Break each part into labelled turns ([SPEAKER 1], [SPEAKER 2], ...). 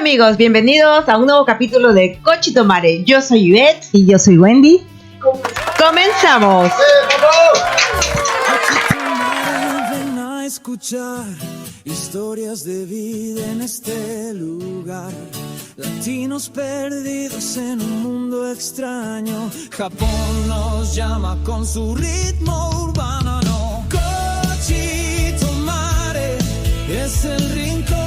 [SPEAKER 1] amigos, bienvenidos a un nuevo capítulo de Cochito Mare. Yo soy Ivette.
[SPEAKER 2] Y yo soy Wendy.
[SPEAKER 1] ¡Comenzamos!
[SPEAKER 3] Ven a escuchar historias de vida en este lugar. Latinos perdidos en un mundo extraño. Japón nos llama con su ritmo urbano. No, Cochito Mare es el rincón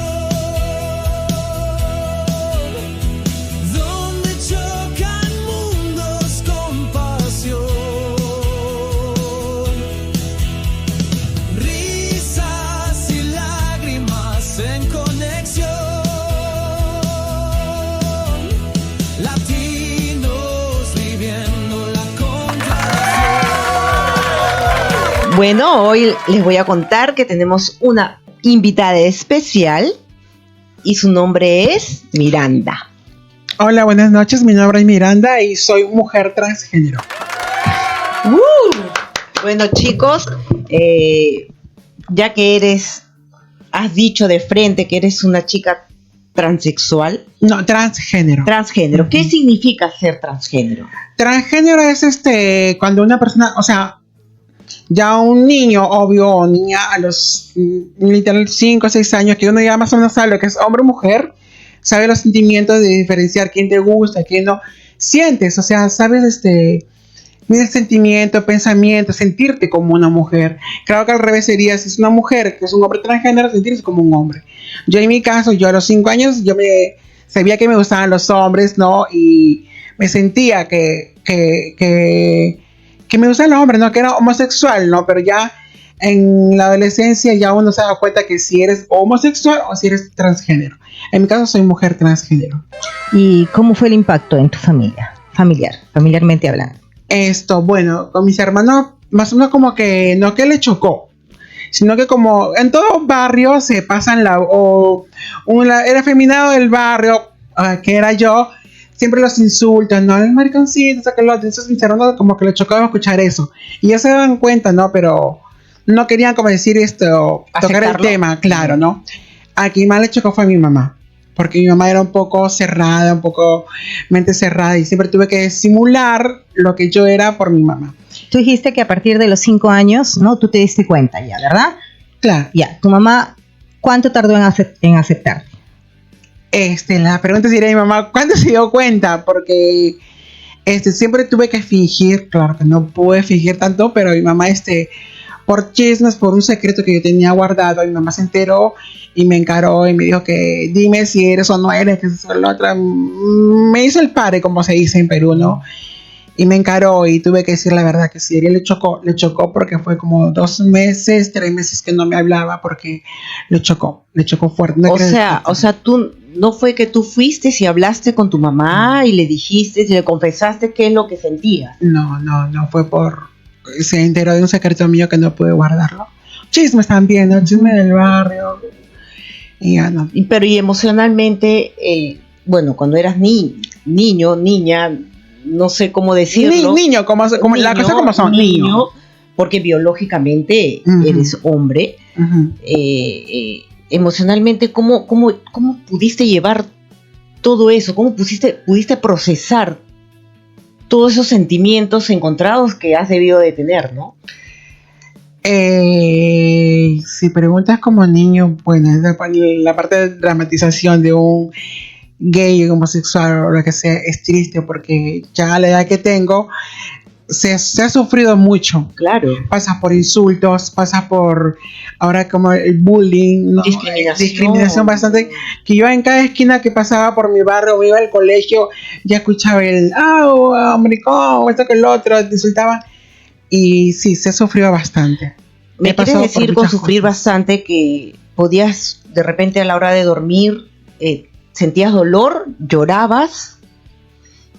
[SPEAKER 3] donde chocan mundos con pasión. Risas y lágrimas en conexión. Latinos viviendo la contradicción.
[SPEAKER 1] Bueno, hoy les voy a contar que tenemos una invitada especial y su nombre es Miranda.
[SPEAKER 4] Hola, buenas noches, mi nombre es Miranda y soy mujer transgénero.
[SPEAKER 1] Bueno, chicos, ya que has dicho de frente que eres una chica transexual.
[SPEAKER 4] No, transgénero.
[SPEAKER 1] Transgénero. ¿Qué significa ser transgénero?
[SPEAKER 4] Transgénero es cuando una persona, o sea, ya un niño, obvio, o niña a los literal 5 o 6 años, que uno ya más o menos sabe lo que es hombre o mujer, sabe los sentimientos de diferenciar quién te gusta, quién no. Sientes, o sea, sabes mira el sentimiento, pensamiento, sentirte como una mujer. Claro que al revés sería, si es una mujer que es un hombre transgénero, sentirse como un hombre. Yo en mi caso, yo a los 5 años, sabía que me gustaban los hombres, ¿no? Y me sentía que me gustaban los hombres, ¿no? Que era homosexual, ¿no? Pero ya en la adolescencia ya uno se da cuenta que si eres homosexual o si eres transgénero. En mi caso soy mujer transgénero.
[SPEAKER 2] ¿Y cómo fue el impacto en tu familia? Familiarmente hablando.
[SPEAKER 4] Bueno, con mis hermanos, más o menos como que, no que le chocó, sino que como en todo barrio se pasan el afeminado del barrio, que era yo, siempre los insultan, ¿no? El mariconcito, entonces mis hermanos como que le chocaba escuchar eso. Y ya se daban cuenta, ¿no? Pero no querían como decir tocar el tema, claro, ¿no? A quien más le chocó fue a mi mamá. Porque mi mamá era un poco cerrada, un poco mente cerrada y siempre tuve que simular lo que yo era por mi mamá.
[SPEAKER 2] Tú dijiste que a partir de los 5 años, ¿no? Tú te diste cuenta ya, ¿verdad?
[SPEAKER 4] Claro.
[SPEAKER 2] Ya, tu mamá, ¿cuánto tardó en aceptarte?
[SPEAKER 4] La pregunta sería mi mamá, ¿cuándo se dio cuenta? Porque siempre tuve que fingir, claro que no pude fingir tanto, pero mi mamá por chismes, por un secreto que yo tenía guardado, mi mamá se enteró y me encaró y me dijo que dime si eres o no eres, que es la otra. Me hizo el pare, como se dice en Perú, ¿no? Y me encaró y tuve que decir la verdad que sí, le chocó porque fue como 2 meses, 3 meses que no me hablaba porque le chocó fuerte. No
[SPEAKER 1] o sea, tú no fue que tú fuiste y hablaste con tu mamá y le dijiste, y le confesaste qué es lo que sentías.
[SPEAKER 4] No fue se enteró de un secreto mío que no pude guardarlo. Chismes también, ¿no? Chisme del barrio. Y ya no.
[SPEAKER 1] Pero y emocionalmente, cuando eras niño, niña, no sé cómo decirlo.
[SPEAKER 4] Niño, como la cosa como son.
[SPEAKER 1] Niño, porque biológicamente eres hombre.
[SPEAKER 4] Uh-huh.
[SPEAKER 1] Emocionalmente, ¿cómo pudiste llevar todo eso? ¿Cómo pudiste procesar todos esos sentimientos encontrados que has debido de tener, ¿no?
[SPEAKER 4] Si preguntas como niño, bueno, la parte de dramatización de un gay, homosexual o lo que sea es triste porque ya a la edad que tengo se ha sufrido mucho.
[SPEAKER 1] Claro.
[SPEAKER 4] Pasa por insultos, pasa por ahora como el bullying, ¿no? Discriminación bastante. Que yo en cada esquina que pasaba por mi barrio, me iba al colegio, ya escuchaba maricón, esto que el otro, te insultaban. Y sí, se ha sufrido bastante.
[SPEAKER 1] ¿Me quieres decir con sufrir bastante que podías de repente a la hora de dormir, sentías dolor, llorabas?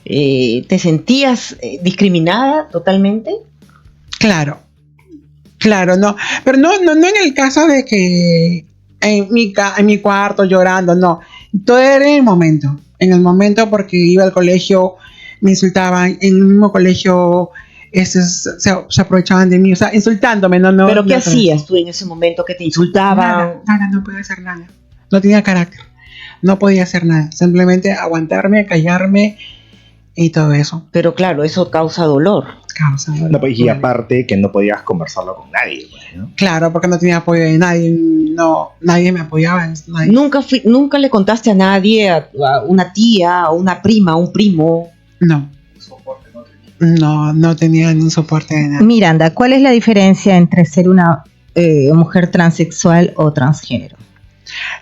[SPEAKER 1] ¿Te sentías discriminada totalmente? Claro,
[SPEAKER 4] no, pero no en el caso de que en mi cuarto llorando, no, todo era en el momento porque iba al colegio, me insultaban, en el mismo colegio se aprovechaban de mí, o sea, insultándome, no.
[SPEAKER 1] ¿Pero qué hacías tú en ese momento que te insultaban?
[SPEAKER 4] Nada, no podía hacer nada, no tenía carácter. no podía hacer nada, simplemente aguantarme, callarme y todo eso.
[SPEAKER 1] Pero claro, eso causa dolor.
[SPEAKER 4] Causa dolor.
[SPEAKER 5] No, pues, y aparte que no podías conversarlo con nadie, pues, ¿no?
[SPEAKER 4] Claro, porque no tenía apoyo de nadie, no, nadie me apoyaba. Nadie.
[SPEAKER 1] Nunca le contaste a nadie, a una tía, a una prima, a un primo.
[SPEAKER 4] No. No tenía ningún soporte de nadie.
[SPEAKER 2] Miranda, ¿cuál es la diferencia entre ser una mujer transexual o transgénero?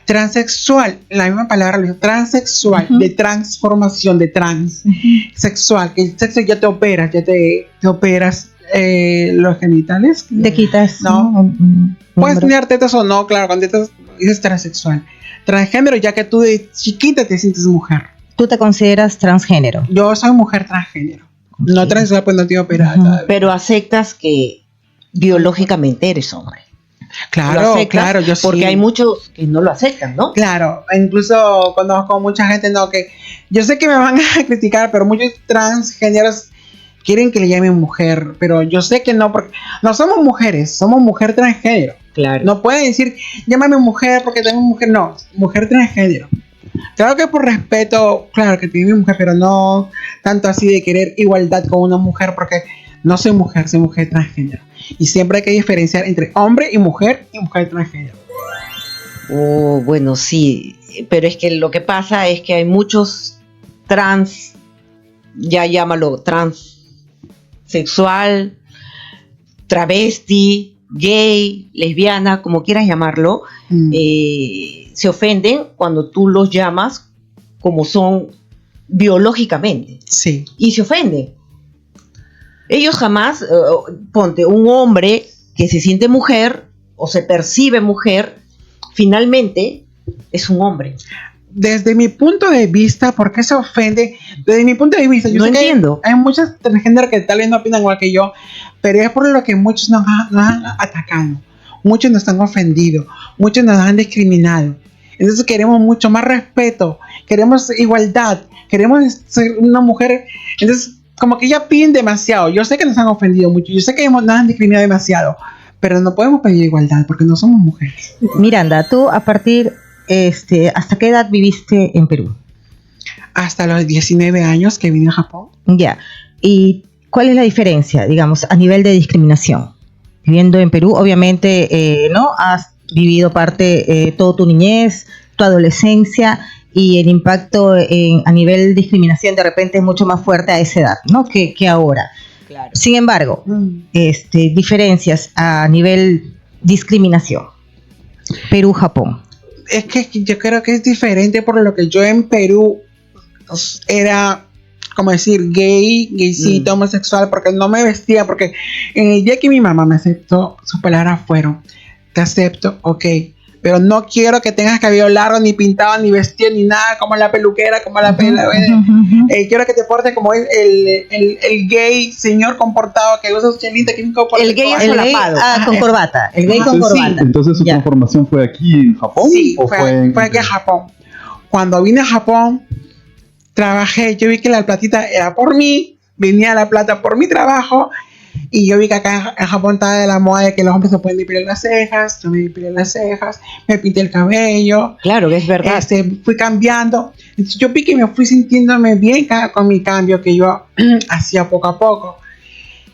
[SPEAKER 4] Transexual, la misma palabra, transexual, de transformación, de transsexual, que el sexo ya te operas, te operas los genitales.
[SPEAKER 2] ¿Te quitas?
[SPEAKER 4] No. Puedes tener tetas o no, claro, con tetas dices transexual. Transgénero, ya que tú de chiquita te sientes mujer.
[SPEAKER 2] ¿Tú te consideras transgénero?
[SPEAKER 4] Yo soy mujer transgénero. Okay. No transexual, pues no estoy operada.
[SPEAKER 1] Pero aceptas que biológicamente eres hombre.
[SPEAKER 4] Claro, claro, yo sí.
[SPEAKER 1] Porque hay muchos que no lo aceptan, ¿no?
[SPEAKER 4] Claro, incluso conozco mucha gente, no, que yo sé que me van a criticar, pero muchos transgéneros quieren que le llamen mujer, pero yo sé que no, porque no somos mujeres, somos mujer transgénero.
[SPEAKER 1] Claro.
[SPEAKER 4] No pueden decir, llámame mujer porque tengo mujer, no, mujer transgénero. Claro que por respeto, claro que tiene mujer, pero no tanto así de querer igualdad con una mujer, porque no soy mujer transgénero. Y siempre hay que diferenciar entre hombre y mujer transgénero.
[SPEAKER 1] Oh, bueno, sí, pero es que lo que pasa es que hay muchos trans, ya llámalo transexual, travesti, gay, lesbiana, como quieras llamarlo, se ofenden cuando tú los llamas como son biológicamente.
[SPEAKER 4] Sí.
[SPEAKER 1] Y se ofenden. Ellos jamás, ponte, un hombre que se siente mujer o se percibe mujer, finalmente es un hombre.
[SPEAKER 4] Desde mi punto de vista, ¿por qué se ofende? Desde mi punto de vista, yo
[SPEAKER 1] no
[SPEAKER 4] sé
[SPEAKER 1] entiendo.
[SPEAKER 4] Que hay muchos transgéneros que tal vez no opinan igual que yo, pero es por lo que muchos nos han atacado, muchos nos han ofendido, muchos nos han discriminado. Entonces queremos mucho más respeto, queremos igualdad, queremos ser una mujer. Entonces, como que ya piden demasiado. Yo sé que nos han ofendido mucho, yo sé que nos han discriminado demasiado, pero no podemos pedir igualdad porque no somos mujeres.
[SPEAKER 2] Miranda, tú a partir, ¿hasta qué edad viviste en Perú?
[SPEAKER 4] Hasta los 19 años que vine a Japón.
[SPEAKER 2] Ya. ¿Y cuál es la diferencia, digamos, a nivel de discriminación? Viviendo en Perú, obviamente, ¿no? Has vivido parte, toda tu niñez, tu adolescencia, y el impacto a nivel de discriminación de repente es mucho más fuerte a esa edad, ¿no? que ahora.
[SPEAKER 1] Claro.
[SPEAKER 2] Sin embargo, diferencias a nivel discriminación. Perú-Japón.
[SPEAKER 4] Es que yo creo que es diferente por lo que yo en Perú era, como decir, gaycito, homosexual, porque no me vestía, porque en el día que mi mamá me aceptó, sus palabras fueron, te acepto, ok, pero no quiero que tengas cabello largo, ni pintado, ni vestido, ni nada, como la peluquera, como la pela. Quiero que te portes como el gay señor comportado que usa su chelita, que
[SPEAKER 1] el gay solapado.
[SPEAKER 2] Con corbata. El gay con corbata.
[SPEAKER 6] Sí. Entonces, ¿su transformación fue aquí en Japón?
[SPEAKER 4] Sí,
[SPEAKER 6] ¿o
[SPEAKER 4] fue aquí en Japón. Cuando vine a Japón, trabajé, yo vi que la platita era por mí, venía la plata por mi trabajo. Y yo vi que acá en Japón estaba de la moda de que los hombres se pueden depilar las cejas. Yo me depilé las cejas, me pinté el cabello.
[SPEAKER 1] Claro, que es verdad.
[SPEAKER 4] Fui cambiando. Entonces yo vi que me fui sintiéndome bien con mi cambio que yo hacía poco a poco.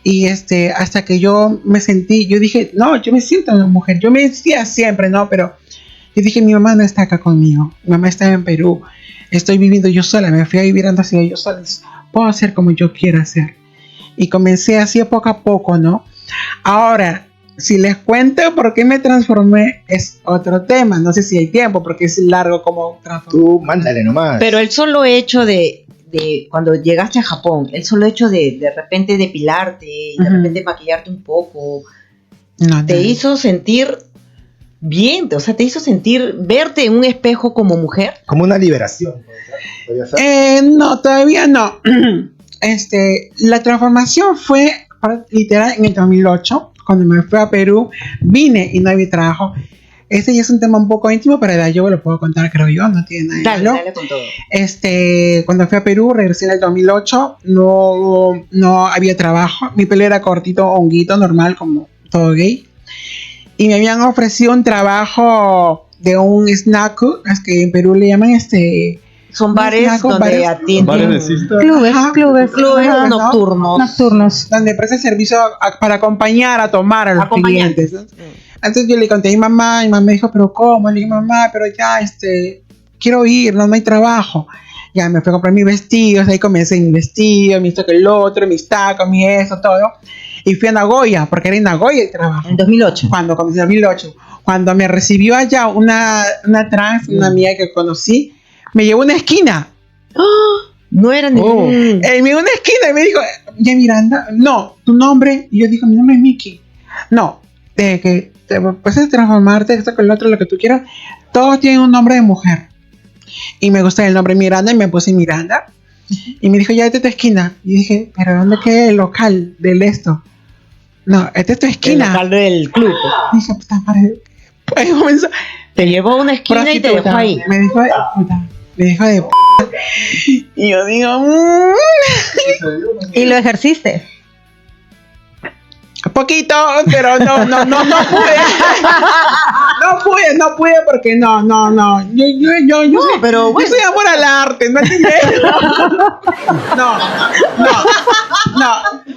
[SPEAKER 4] Y hasta que yo me sentí, yo dije, no, yo me siento una mujer. Yo me decía siempre, ¿no? Pero yo dije, mi mamá no está acá conmigo. Mi mamá está en Perú. Estoy viviendo yo sola. Me fui a vivir ando así yo sola. Puedo hacer como yo quiera hacer. Y comencé así poco a poco, ¿no? Ahora, si les cuento por qué me transformé, es otro tema. No sé si hay tiempo, porque es largo como transformar.
[SPEAKER 5] Tú, mándale nomás.
[SPEAKER 1] Pero el solo hecho de cuando llegaste a Japón, el solo hecho de repente depilarte, de repente maquillarte un poco, te hizo sentir bien, o sea, te hizo sentir, verte en un espejo como mujer.
[SPEAKER 5] Como una liberación, ¿podría ser?
[SPEAKER 4] No, todavía no. La transformación fue literal en el 2008, cuando me fui a Perú, vine y no había trabajo. Ese ya es un tema un poco íntimo, pero yo lo puedo contar, creo yo, no tiene nada.
[SPEAKER 1] Dale con todo.
[SPEAKER 4] Cuando fui a Perú, regresé en el 2008, no había trabajo, mi pelo era cortito, honguito, normal, como todo gay. Y me habían ofrecido un trabajo de un snack, es que en Perú le llaman
[SPEAKER 1] Son bares
[SPEAKER 4] snack,
[SPEAKER 1] donde
[SPEAKER 4] bares.
[SPEAKER 6] Bares
[SPEAKER 1] atienden
[SPEAKER 6] de cista.
[SPEAKER 2] Clubes,
[SPEAKER 4] Ajá.
[SPEAKER 2] clubes,
[SPEAKER 1] clubes
[SPEAKER 2] ajá,
[SPEAKER 1] nocturnos.
[SPEAKER 2] nocturnos.
[SPEAKER 4] donde presta servicio para acompañar a tomar a los
[SPEAKER 1] Acompañantes.
[SPEAKER 4] clientes. Entonces yo le conté a mi mamá me dijo, pero ¿cómo? Le dije, mamá, pero ya, quiero ir, no hay trabajo. Ya me fui a comprar mis vestidos, ahí comencé mi vestido, mi esto que el otro, mis tacos, mi eso, todo. Y fui a Nagoya, porque era en Nagoya el trabajo.
[SPEAKER 2] En 2008.
[SPEAKER 4] Cuando comencé en 2008. Cuando me recibió allá una trans, una amiga que conocí, me llevó a una esquina.
[SPEAKER 1] No era ningún.
[SPEAKER 4] En una esquina y me dijo, ya Miranda, no, tu nombre. Y yo dije, mi nombre es Mickey. No, que te puedes transformarte, esto con el otro, lo que tú quieras. Todos tienen un nombre de mujer. Y me gusta el nombre Miranda y me puse Miranda. Y me dijo, ya esta es tu esquina. Y dije, pero ¿dónde queda el local del esto? No, esta es tu
[SPEAKER 1] El
[SPEAKER 4] esquina.
[SPEAKER 1] local del club.
[SPEAKER 4] Dije, puta madre. Pues comenzó.
[SPEAKER 1] Te llevó a una esquina y te dejó ahí.
[SPEAKER 4] Me dijo de puta. Me dijo de p. Y yo digo,
[SPEAKER 2] ¿Y lo ejerciste?
[SPEAKER 4] poquito, pero no pude. no pude porque no. Yo soy,
[SPEAKER 1] pero bueno.
[SPEAKER 4] yo soy amor al arte, ¿no entiendes? No.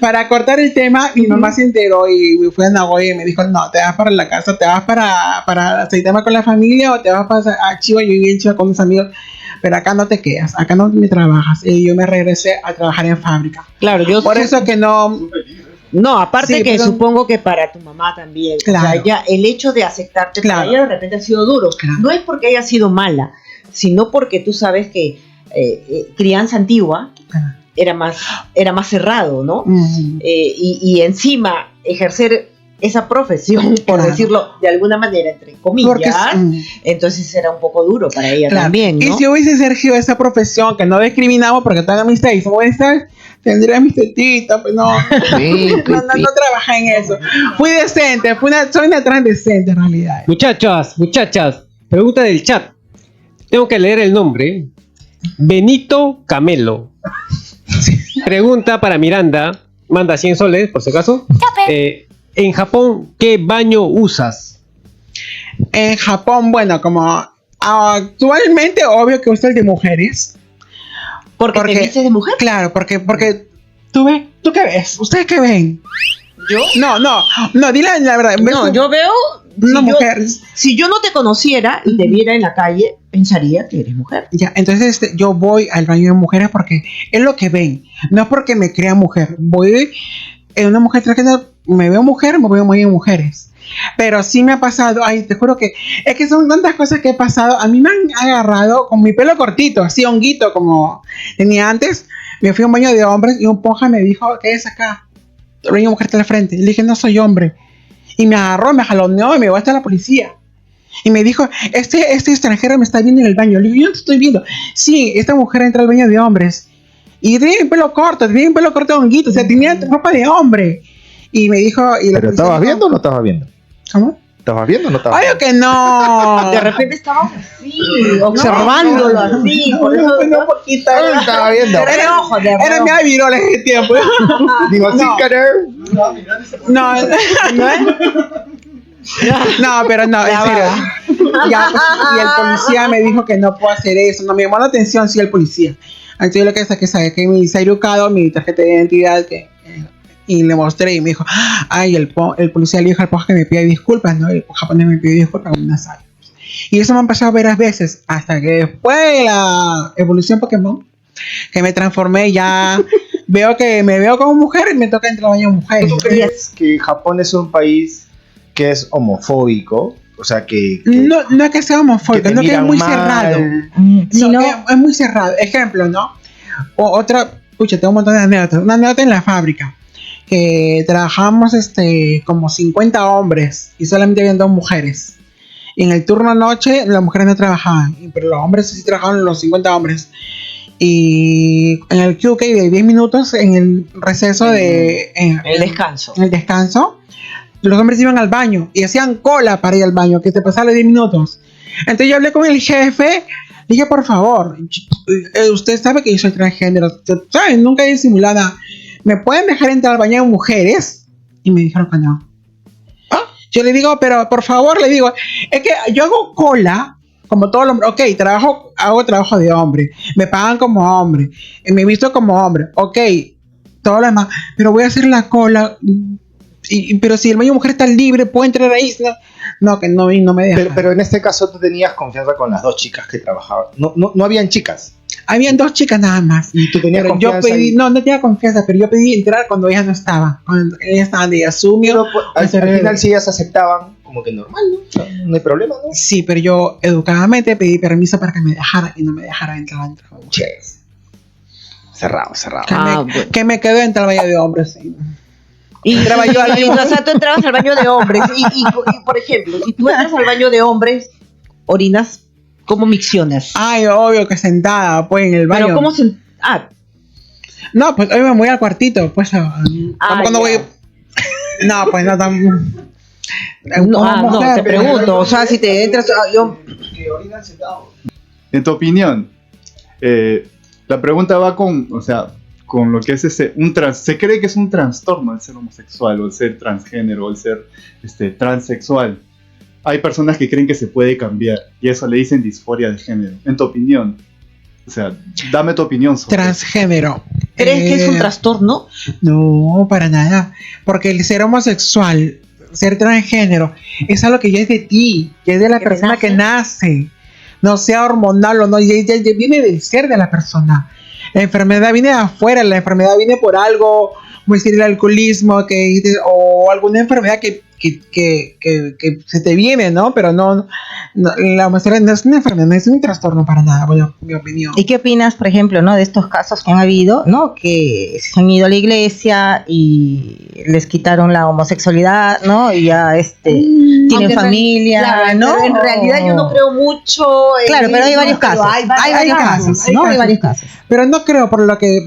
[SPEAKER 4] Para cortar el tema, mi mamá se enteró y me fue a Nagoya y me dijo, no, te vas para la casa, te vas para Saitama con la familia o te vas a Chiva, yo vivía en Chiva con mis amigos. Pero acá no te quedas, acá no me trabajas. Y yo me regresé a trabajar en fábrica.
[SPEAKER 1] Claro, yo.
[SPEAKER 4] Por eso que no.
[SPEAKER 1] No, aparte
[SPEAKER 4] Sí,
[SPEAKER 1] que
[SPEAKER 4] pero-
[SPEAKER 1] supongo que para tu mamá también.
[SPEAKER 4] Claro.
[SPEAKER 1] O sea, ya el hecho de aceptarte para
[SPEAKER 4] Claro.
[SPEAKER 1] ella de repente ha sido duro.
[SPEAKER 4] Claro.
[SPEAKER 1] No es porque haya sido mala, sino porque tú sabes que crianza antigua era más cerrado, ¿no? Y encima ejercer esa profesión, por
[SPEAKER 4] Claro.
[SPEAKER 1] decirlo de alguna manera, entre comillas,
[SPEAKER 4] Porque
[SPEAKER 1] entonces era un poco duro para ella
[SPEAKER 4] claro.
[SPEAKER 1] también, ¿no?
[SPEAKER 4] Y si hubiese ejercido esa profesión que no discriminamos porque tengo amistad y somos estas, tendría mis tetitas, pues no. No trabajé en eso. Fui decente, soy una trans decente en realidad.
[SPEAKER 7] Muchachas, pregunta del chat. Tengo que leer el nombre. Benito Camelo. Pregunta para Miranda. Manda 100 soles, por si acaso. En Japón, ¿qué baño usas?
[SPEAKER 4] En Japón, bueno, como actualmente, obvio que uso el de mujeres.
[SPEAKER 1] porque te vistes de mujer.
[SPEAKER 4] Claro, porque ¿tú qué ves? ¿Ustedes qué ven?
[SPEAKER 1] ¿Yo?
[SPEAKER 4] No, dile la verdad. ¿ves
[SPEAKER 1] No,
[SPEAKER 4] tú?
[SPEAKER 1] yo veo.
[SPEAKER 4] Una
[SPEAKER 1] si yo-
[SPEAKER 4] mujer.
[SPEAKER 1] Si yo no te conociera y te viera en la calle, pensaría que eres mujer.
[SPEAKER 4] Ya, entonces yo voy al baño de mujeres porque es lo que ven, no es porque me crea mujer. Voy en una mujer transgénero, me veo mujer, me veo muy en mujeres. Pero sí me ha pasado, ay, te juro que es que son tantas cosas que he pasado. A mí me han agarrado con mi pelo cortito, así honguito como tenía antes. Me fui a un baño de hombres y un ponja me dijo, ¿qué es acá? El baño de mujer está al frente. Le dije, no soy hombre. Y me agarró, me jaloneó y me llevó hasta la policía. Y me dijo, este extranjero me está viendo en el baño. Le digo, yo no te estoy viendo. Sí, esta mujer entra al baño de hombres. Y tenía pelo corto honguito. O sea, tenía ropa de hombre. Y me dijo... Y la
[SPEAKER 5] ¿Pero
[SPEAKER 4] policía
[SPEAKER 5] estabas
[SPEAKER 4] dijo,
[SPEAKER 5] viendo o no estabas viendo?
[SPEAKER 4] ¿Cómo?
[SPEAKER 5] ¿Estabas viendo o no estabas
[SPEAKER 4] Obvio que no.
[SPEAKER 1] De repente estábamos así, observándolo así. Por eso.
[SPEAKER 4] No, poquito.
[SPEAKER 5] viendo? Estaba viendo.
[SPEAKER 1] De reojo, de
[SPEAKER 4] Era
[SPEAKER 1] reojo.
[SPEAKER 4] mi virola en ese tiempo.
[SPEAKER 5] Digo, sí,
[SPEAKER 4] No. No. No, pero no, en serio. Ya, pues, y el policía me dijo que no puedo hacer eso. No me llamó la atención, sí, el policía. Entonces yo lo que saqué que mi educado, mi tarjeta de identidad, y le mostré y me dijo, ay, el policía le dijo al poja que me pida disculpas, ¿no? El japonés me pidió disculpas con una sal. Y eso me han pasado varias veces, hasta que después de la evolución Pokémon, que me transformé, ya me veo como mujer y me toca entrar al baño de mujeres.
[SPEAKER 5] ¿Tú crees que Japón es un país que es homofóbico? O sea, que
[SPEAKER 4] No es que sea homofóbico,
[SPEAKER 5] te
[SPEAKER 4] no que es
[SPEAKER 5] miran
[SPEAKER 4] muy
[SPEAKER 5] mal.
[SPEAKER 4] cerrado.
[SPEAKER 2] Si
[SPEAKER 4] No,
[SPEAKER 2] no,
[SPEAKER 4] es muy cerrado. Ejemplo, ¿no? Tengo un montón de anécdotas. Una anécdota en la fábrica. Que trabajamos como 50 hombres y solamente habían 2 mujeres. Y en el turno noche las mujeres no trabajaban, pero los hombres sí trabajaban, los 50 hombres. Y en el QK de 10 minutos, en el receso
[SPEAKER 1] El descanso.
[SPEAKER 4] en el descanso, los hombres iban al baño y hacían cola para ir al baño, que te pasaba los 10 minutos. Entonces yo hablé con el jefe, dije, por favor, usted sabe que yo soy transgénero, ¿sabes? Nunca he disimulado nada. ¿Me pueden dejar entrar al baño de mujeres? Y me dijeron que no. Yo le digo, pero por favor, le digo, es que yo hago cola como todo el hombre. Ok, hago trabajo de hombre, me pagan como hombre, me visto como hombre, ok, todo lo demás, pero voy a hacer la cola, pero si el baño de mujer está libre, puedo entrar ahí. No, que no me dejan.
[SPEAKER 5] Pero en este caso tú tenías confianza con las dos chicas que trabajaban. No habían chicas.
[SPEAKER 4] Habían 2 chicas nada más.
[SPEAKER 5] Y tú tenías
[SPEAKER 4] Pero yo
[SPEAKER 5] confianza.
[SPEAKER 4] pedí, no tenía confianza, pero yo pedí entrar cuando ellas no estaban. Cuando ellas estaban de asumio.
[SPEAKER 5] Pero al final si ellas aceptaban, como que normal, ¿no? O sea, no hay problema, ¿no?
[SPEAKER 4] Sí, pero yo educadamente pedí permiso para que me dejara y no me dejara entrar dentro de mujeres.
[SPEAKER 5] Cerrado.
[SPEAKER 4] Que me quedé entre el baño de hombres. Sí.
[SPEAKER 1] Y
[SPEAKER 4] Entraba yo al mismo-
[SPEAKER 1] o sea, tú entrabas al baño de hombres y, por ejemplo, si tú entras al baño de hombres, orinas, ¿cómo miccionas?
[SPEAKER 4] Ay, obvio que sentada, pues, en el baño.
[SPEAKER 1] Pero ¿cómo se...? Ah,
[SPEAKER 4] No, pues hoy me voy al cuartito, pues. Tampoco no voy.
[SPEAKER 1] ya.
[SPEAKER 4] No, pues no tan.
[SPEAKER 1] no, te pregunto, o sea, si te entras... yo
[SPEAKER 6] En tu opinión, la pregunta va con lo que es se cree que es un trastorno el ser homosexual o el ser transgénero o el ser transexual. Hay personas que creen que se puede cambiar y eso le dicen disforia de género. En tu opinión, o sea, dame tu opinión sobre
[SPEAKER 4] Transgénero.
[SPEAKER 1] ¿Crees que es un trastorno?
[SPEAKER 4] No, para nada. Porque el ser homosexual, ser transgénero, es algo que ya es de ti, que es de la
[SPEAKER 1] Que te
[SPEAKER 4] persona
[SPEAKER 1] nace.
[SPEAKER 4] que nace. No sea hormonal o no, ya viene del ser de la persona. La enfermedad viene de afuera, la enfermedad viene por algo, como decir el alcoholismo, o alguna enfermedad que se te viene, ¿no? Pero no, la homosexualidad no es una enfermedad, no es un trastorno para nada, bueno, mi opinión.
[SPEAKER 2] ¿Y qué opinas, por ejemplo, no, de estos casos que han habido, no, que se han ido a la iglesia y les quitaron la homosexualidad, no, y ya tienen
[SPEAKER 1] Aunque
[SPEAKER 2] familia,
[SPEAKER 1] claro,
[SPEAKER 2] ¿no?
[SPEAKER 1] pero en realidad yo no creo mucho en
[SPEAKER 2] Claro, pero hay
[SPEAKER 1] eso,
[SPEAKER 2] varios
[SPEAKER 1] pero
[SPEAKER 2] casos. Hay varios casos, ¿no? Hay varios casos.
[SPEAKER 4] Pero no creo, por lo que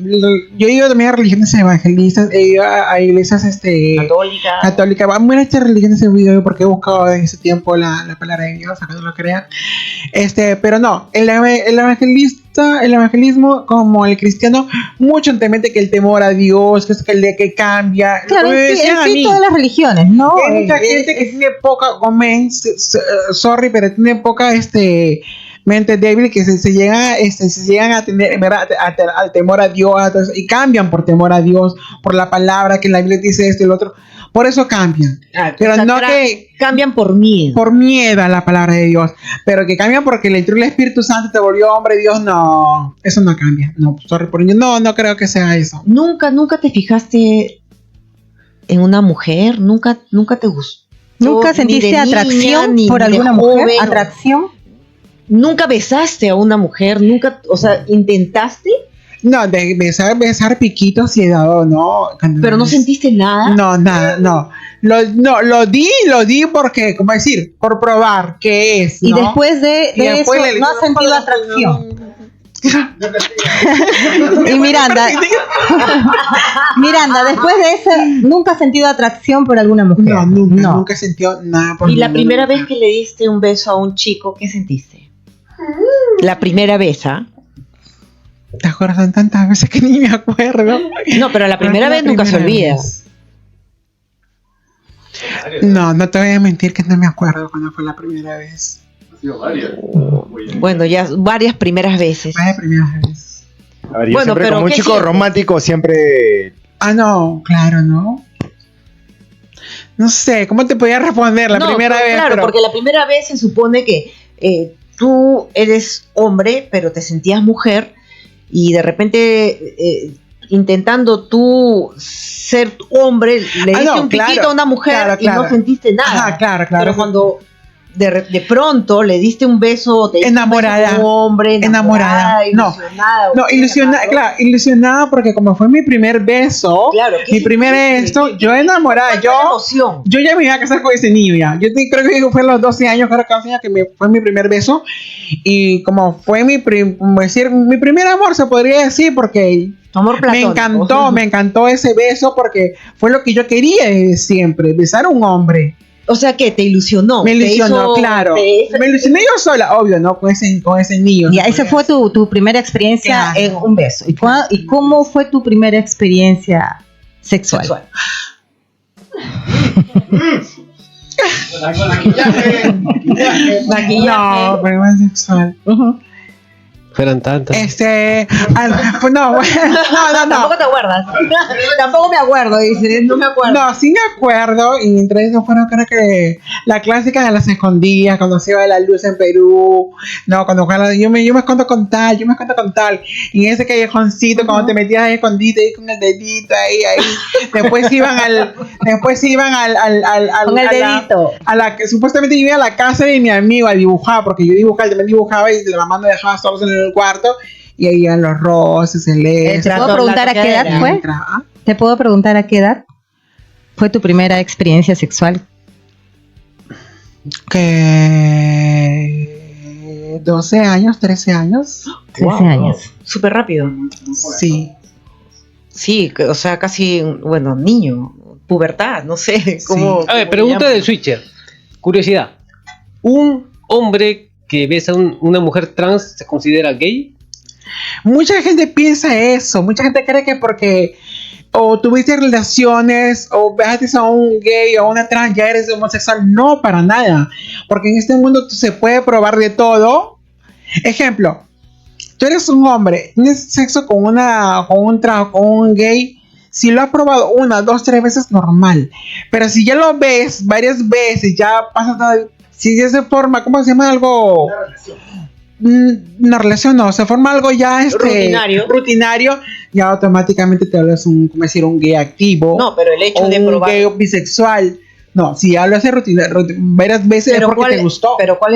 [SPEAKER 4] yo he ido también a religiones evangelistas, he ido a iglesias
[SPEAKER 1] católica.
[SPEAKER 4] católicas. Va a estas religiones he oído porque he buscado en ese tiempo la palabra de Dios, aunque no lo crean. Pero no, el evangelismo como el cristiano, mucho te mete que el temor a Dios, que es que el de que cambia.
[SPEAKER 2] Claro,
[SPEAKER 4] Me
[SPEAKER 2] en sí,
[SPEAKER 4] decían a mí.
[SPEAKER 2] todas las religiones, ¿no?
[SPEAKER 4] Hay mucha gente que tiene poca, sorry, pero tiene poca mente débil que se llegan a tener en verdad al temor a Dios y cambian por temor a Dios, por la palabra que la Biblia dice esto y lo otro. Por eso cambian. Pero
[SPEAKER 1] O sea,
[SPEAKER 4] no que
[SPEAKER 1] cambian por miedo.
[SPEAKER 4] por miedo a la palabra de Dios, pero que cambian porque le entró el Espíritu Santo, te volvió hombre, Dios no, eso no cambia. No, sorry, no creo que sea eso.
[SPEAKER 1] ¿Nunca te fijaste en una mujer? ¿Nunca te gustó?
[SPEAKER 2] ¿Nunca
[SPEAKER 1] Ni
[SPEAKER 2] sentiste
[SPEAKER 1] de niña,
[SPEAKER 2] atracción
[SPEAKER 1] ni
[SPEAKER 2] por
[SPEAKER 1] de
[SPEAKER 2] alguna mujer?
[SPEAKER 1] joven?
[SPEAKER 2] ¿Atracción?
[SPEAKER 1] ¿Nunca besaste a una mujer? ¿Nunca, o sea, intentaste?
[SPEAKER 4] No, de besar piquitos y he dado, no.
[SPEAKER 1] ¿Pero no sentiste nada?
[SPEAKER 4] No, nada, no. Lo di porque, como decir, por probar qué es,
[SPEAKER 2] Y
[SPEAKER 4] ¿no?
[SPEAKER 2] después de
[SPEAKER 4] Y después
[SPEAKER 2] eso, ¿no has sentido atracción? Y Miranda, después de eso, ¿nunca has sentido atracción por alguna mujer?
[SPEAKER 4] No, nunca he sentido nada por
[SPEAKER 1] ¿Y la
[SPEAKER 4] ninguna
[SPEAKER 1] primera
[SPEAKER 4] mujer.
[SPEAKER 1] vez que le diste un beso a un chico, qué sentiste? La primera vez, ¿ah?
[SPEAKER 4] ¿Te acuerdas? Son tantas veces que ni me acuerdo.
[SPEAKER 1] No, pero la primera vez nunca se olvida.
[SPEAKER 4] vez. No te voy a mentir que no me acuerdo cuando fue la primera vez.
[SPEAKER 1] Bueno, ya varias primeras veces.
[SPEAKER 4] Fue la primera vez.
[SPEAKER 5] A ver, yo
[SPEAKER 1] Bueno,
[SPEAKER 5] siempre
[SPEAKER 1] pero
[SPEAKER 5] como un
[SPEAKER 1] ¿qué
[SPEAKER 5] chico
[SPEAKER 1] sientes?
[SPEAKER 5] romántico siempre...
[SPEAKER 4] Ah, no, claro, ¿no? No sé, ¿cómo te podía responder la
[SPEAKER 1] No,
[SPEAKER 4] primera vez?
[SPEAKER 1] Claro,
[SPEAKER 4] pero-
[SPEAKER 1] porque la primera vez se supone que tú eres hombre, pero te sentías mujer, y de repente intentando tú ser hombre, le diste
[SPEAKER 4] no,
[SPEAKER 1] un piquito
[SPEAKER 4] claro,
[SPEAKER 1] a una mujer
[SPEAKER 4] claro,
[SPEAKER 1] y no
[SPEAKER 4] claro.
[SPEAKER 1] sentiste nada.
[SPEAKER 4] Ajá, claro.
[SPEAKER 1] Pero cuando de pronto le diste un beso, te diste
[SPEAKER 4] Enamorada.
[SPEAKER 1] un beso como hombre,
[SPEAKER 4] Enamorada. No.
[SPEAKER 1] ilusionada.
[SPEAKER 4] No, ilusionada, claro, ilusionada porque como fue mi primer beso,
[SPEAKER 1] Claro, ¿qué
[SPEAKER 4] mi primer
[SPEAKER 1] sentiste?
[SPEAKER 4] esto, yo enamorada,
[SPEAKER 1] ¿Cuánta emoción?
[SPEAKER 4] yo ya me iba a casar con ese niño ya. Creo que fue a los 12 años, creo que 12 años que fue mi primer beso. Y como fue mi primer amor, se podría decir, porque
[SPEAKER 1] Amor platónico.
[SPEAKER 4] me encantó ese beso porque fue lo que yo quería desde siempre, besar a un hombre.
[SPEAKER 1] O sea, ¿qué? ¿Te ilusionó?
[SPEAKER 4] Me
[SPEAKER 1] ¿Te
[SPEAKER 4] ilusionó,
[SPEAKER 1] hizo-
[SPEAKER 4] claro.
[SPEAKER 1] te-
[SPEAKER 4] Me ilusioné yo sola, obvio, ¿no? Con ese niño.
[SPEAKER 2] Ya, esa fue tu primera experiencia
[SPEAKER 4] Claro.
[SPEAKER 2] en un beso. ¿Y cómo fue tu primera experiencia sexual?
[SPEAKER 1] Maquillaje.
[SPEAKER 4] No, pero es sexual.
[SPEAKER 7] Fueran tantas.
[SPEAKER 4] Pues no, no.
[SPEAKER 1] Tampoco te acuerdas. Tampoco me acuerdo, dice. No me acuerdo.
[SPEAKER 4] No, sí me acuerdo, y entre esos fueron, creo que la clásica de las escondidas, cuando se iba de la luz en Perú, no, cuando yo me escondo con tal, y en ese callejoncito, cuando te metías ahí escondido, ahí con el dedito, ahí, después iban al
[SPEAKER 1] Con el dedito.
[SPEAKER 4] que supuestamente yo iba a la casa de mi amigo a dibujar, porque yo dibujaba, también dibujaba, y la mamá me dejaba solos en el cuarto, y ahí iban los roses,
[SPEAKER 1] El
[SPEAKER 2] ¿Te puedo preguntar a qué edad fue? ¿Te puedo preguntar a qué edad fue tu primera experiencia sexual?
[SPEAKER 4] Que 12 años, 13 años.
[SPEAKER 2] 13 años.
[SPEAKER 1] Súper rápido.
[SPEAKER 4] Sí.
[SPEAKER 1] Sí, o sea, casi, bueno, niño, pubertad, no sé cómo.
[SPEAKER 7] A ver,
[SPEAKER 1] cómo
[SPEAKER 7] pregunta
[SPEAKER 1] le
[SPEAKER 7] del switcher. Curiosidad. ¿Un hombre que besa a una mujer trans se considera gay?
[SPEAKER 4] Mucha gente piensa eso. Mucha gente cree que porque o tuviste relaciones o besaste a un gay o a una trans ya eres homosexual. No, para nada. Porque en este mundo se puede probar de todo. Ejemplo, tú eres un hombre, tienes sexo con un trans, con un gay. Si lo has probado 1, 2, 3 veces, normal. Pero si ya lo ves varias veces, ya pasa todo. Si ya se forma, ¿cómo se llama? Algo. Una relación, no, se forma algo ya rutinario, ya automáticamente te hablas un gay activo.
[SPEAKER 1] No, pero el hecho de probar.
[SPEAKER 4] Un gay bisexual. No, si ya lo hace varias veces es porque te gustó.
[SPEAKER 1] Pero ¿cuál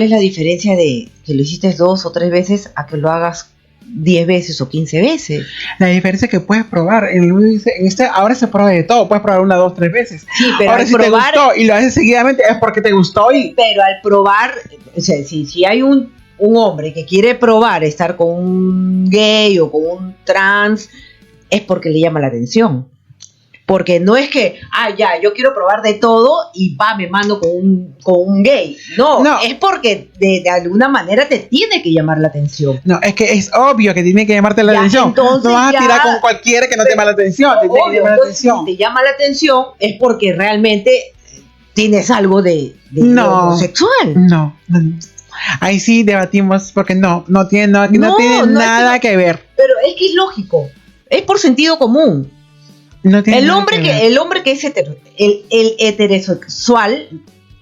[SPEAKER 1] es la diferencia de que lo hiciste 2 o 3 veces a que lo hagas 10 veces o 15 veces?
[SPEAKER 4] La diferencia es que puedes probar. Ahora se prueba de todo. Puedes probar 1, 2, 3 veces.
[SPEAKER 1] Sí, pero
[SPEAKER 4] ahora
[SPEAKER 1] al
[SPEAKER 4] si
[SPEAKER 1] probar,
[SPEAKER 4] te gustó y lo haces seguidamente es porque te gustó.
[SPEAKER 1] Pero al probar, o sea, si hay un hombre que quiere probar estar con un gay o con un trans, es porque le llama la atención. Porque no es que, yo quiero probar de todo y me mando con un gay. No, es porque de alguna manera te tiene que llamar la atención.
[SPEAKER 4] No, es que es obvio que tiene que llamarte la atención. No vas a tirar con cualquiera que no te llama la atención. Te tiene que llamar la atención.
[SPEAKER 1] Si te llama la atención es porque realmente tienes algo de homosexual.
[SPEAKER 4] No. Ahí sí debatimos porque no tiene nada que ver.
[SPEAKER 1] Pero es que es lógico. Es por sentido común. El hombre que es heterosexual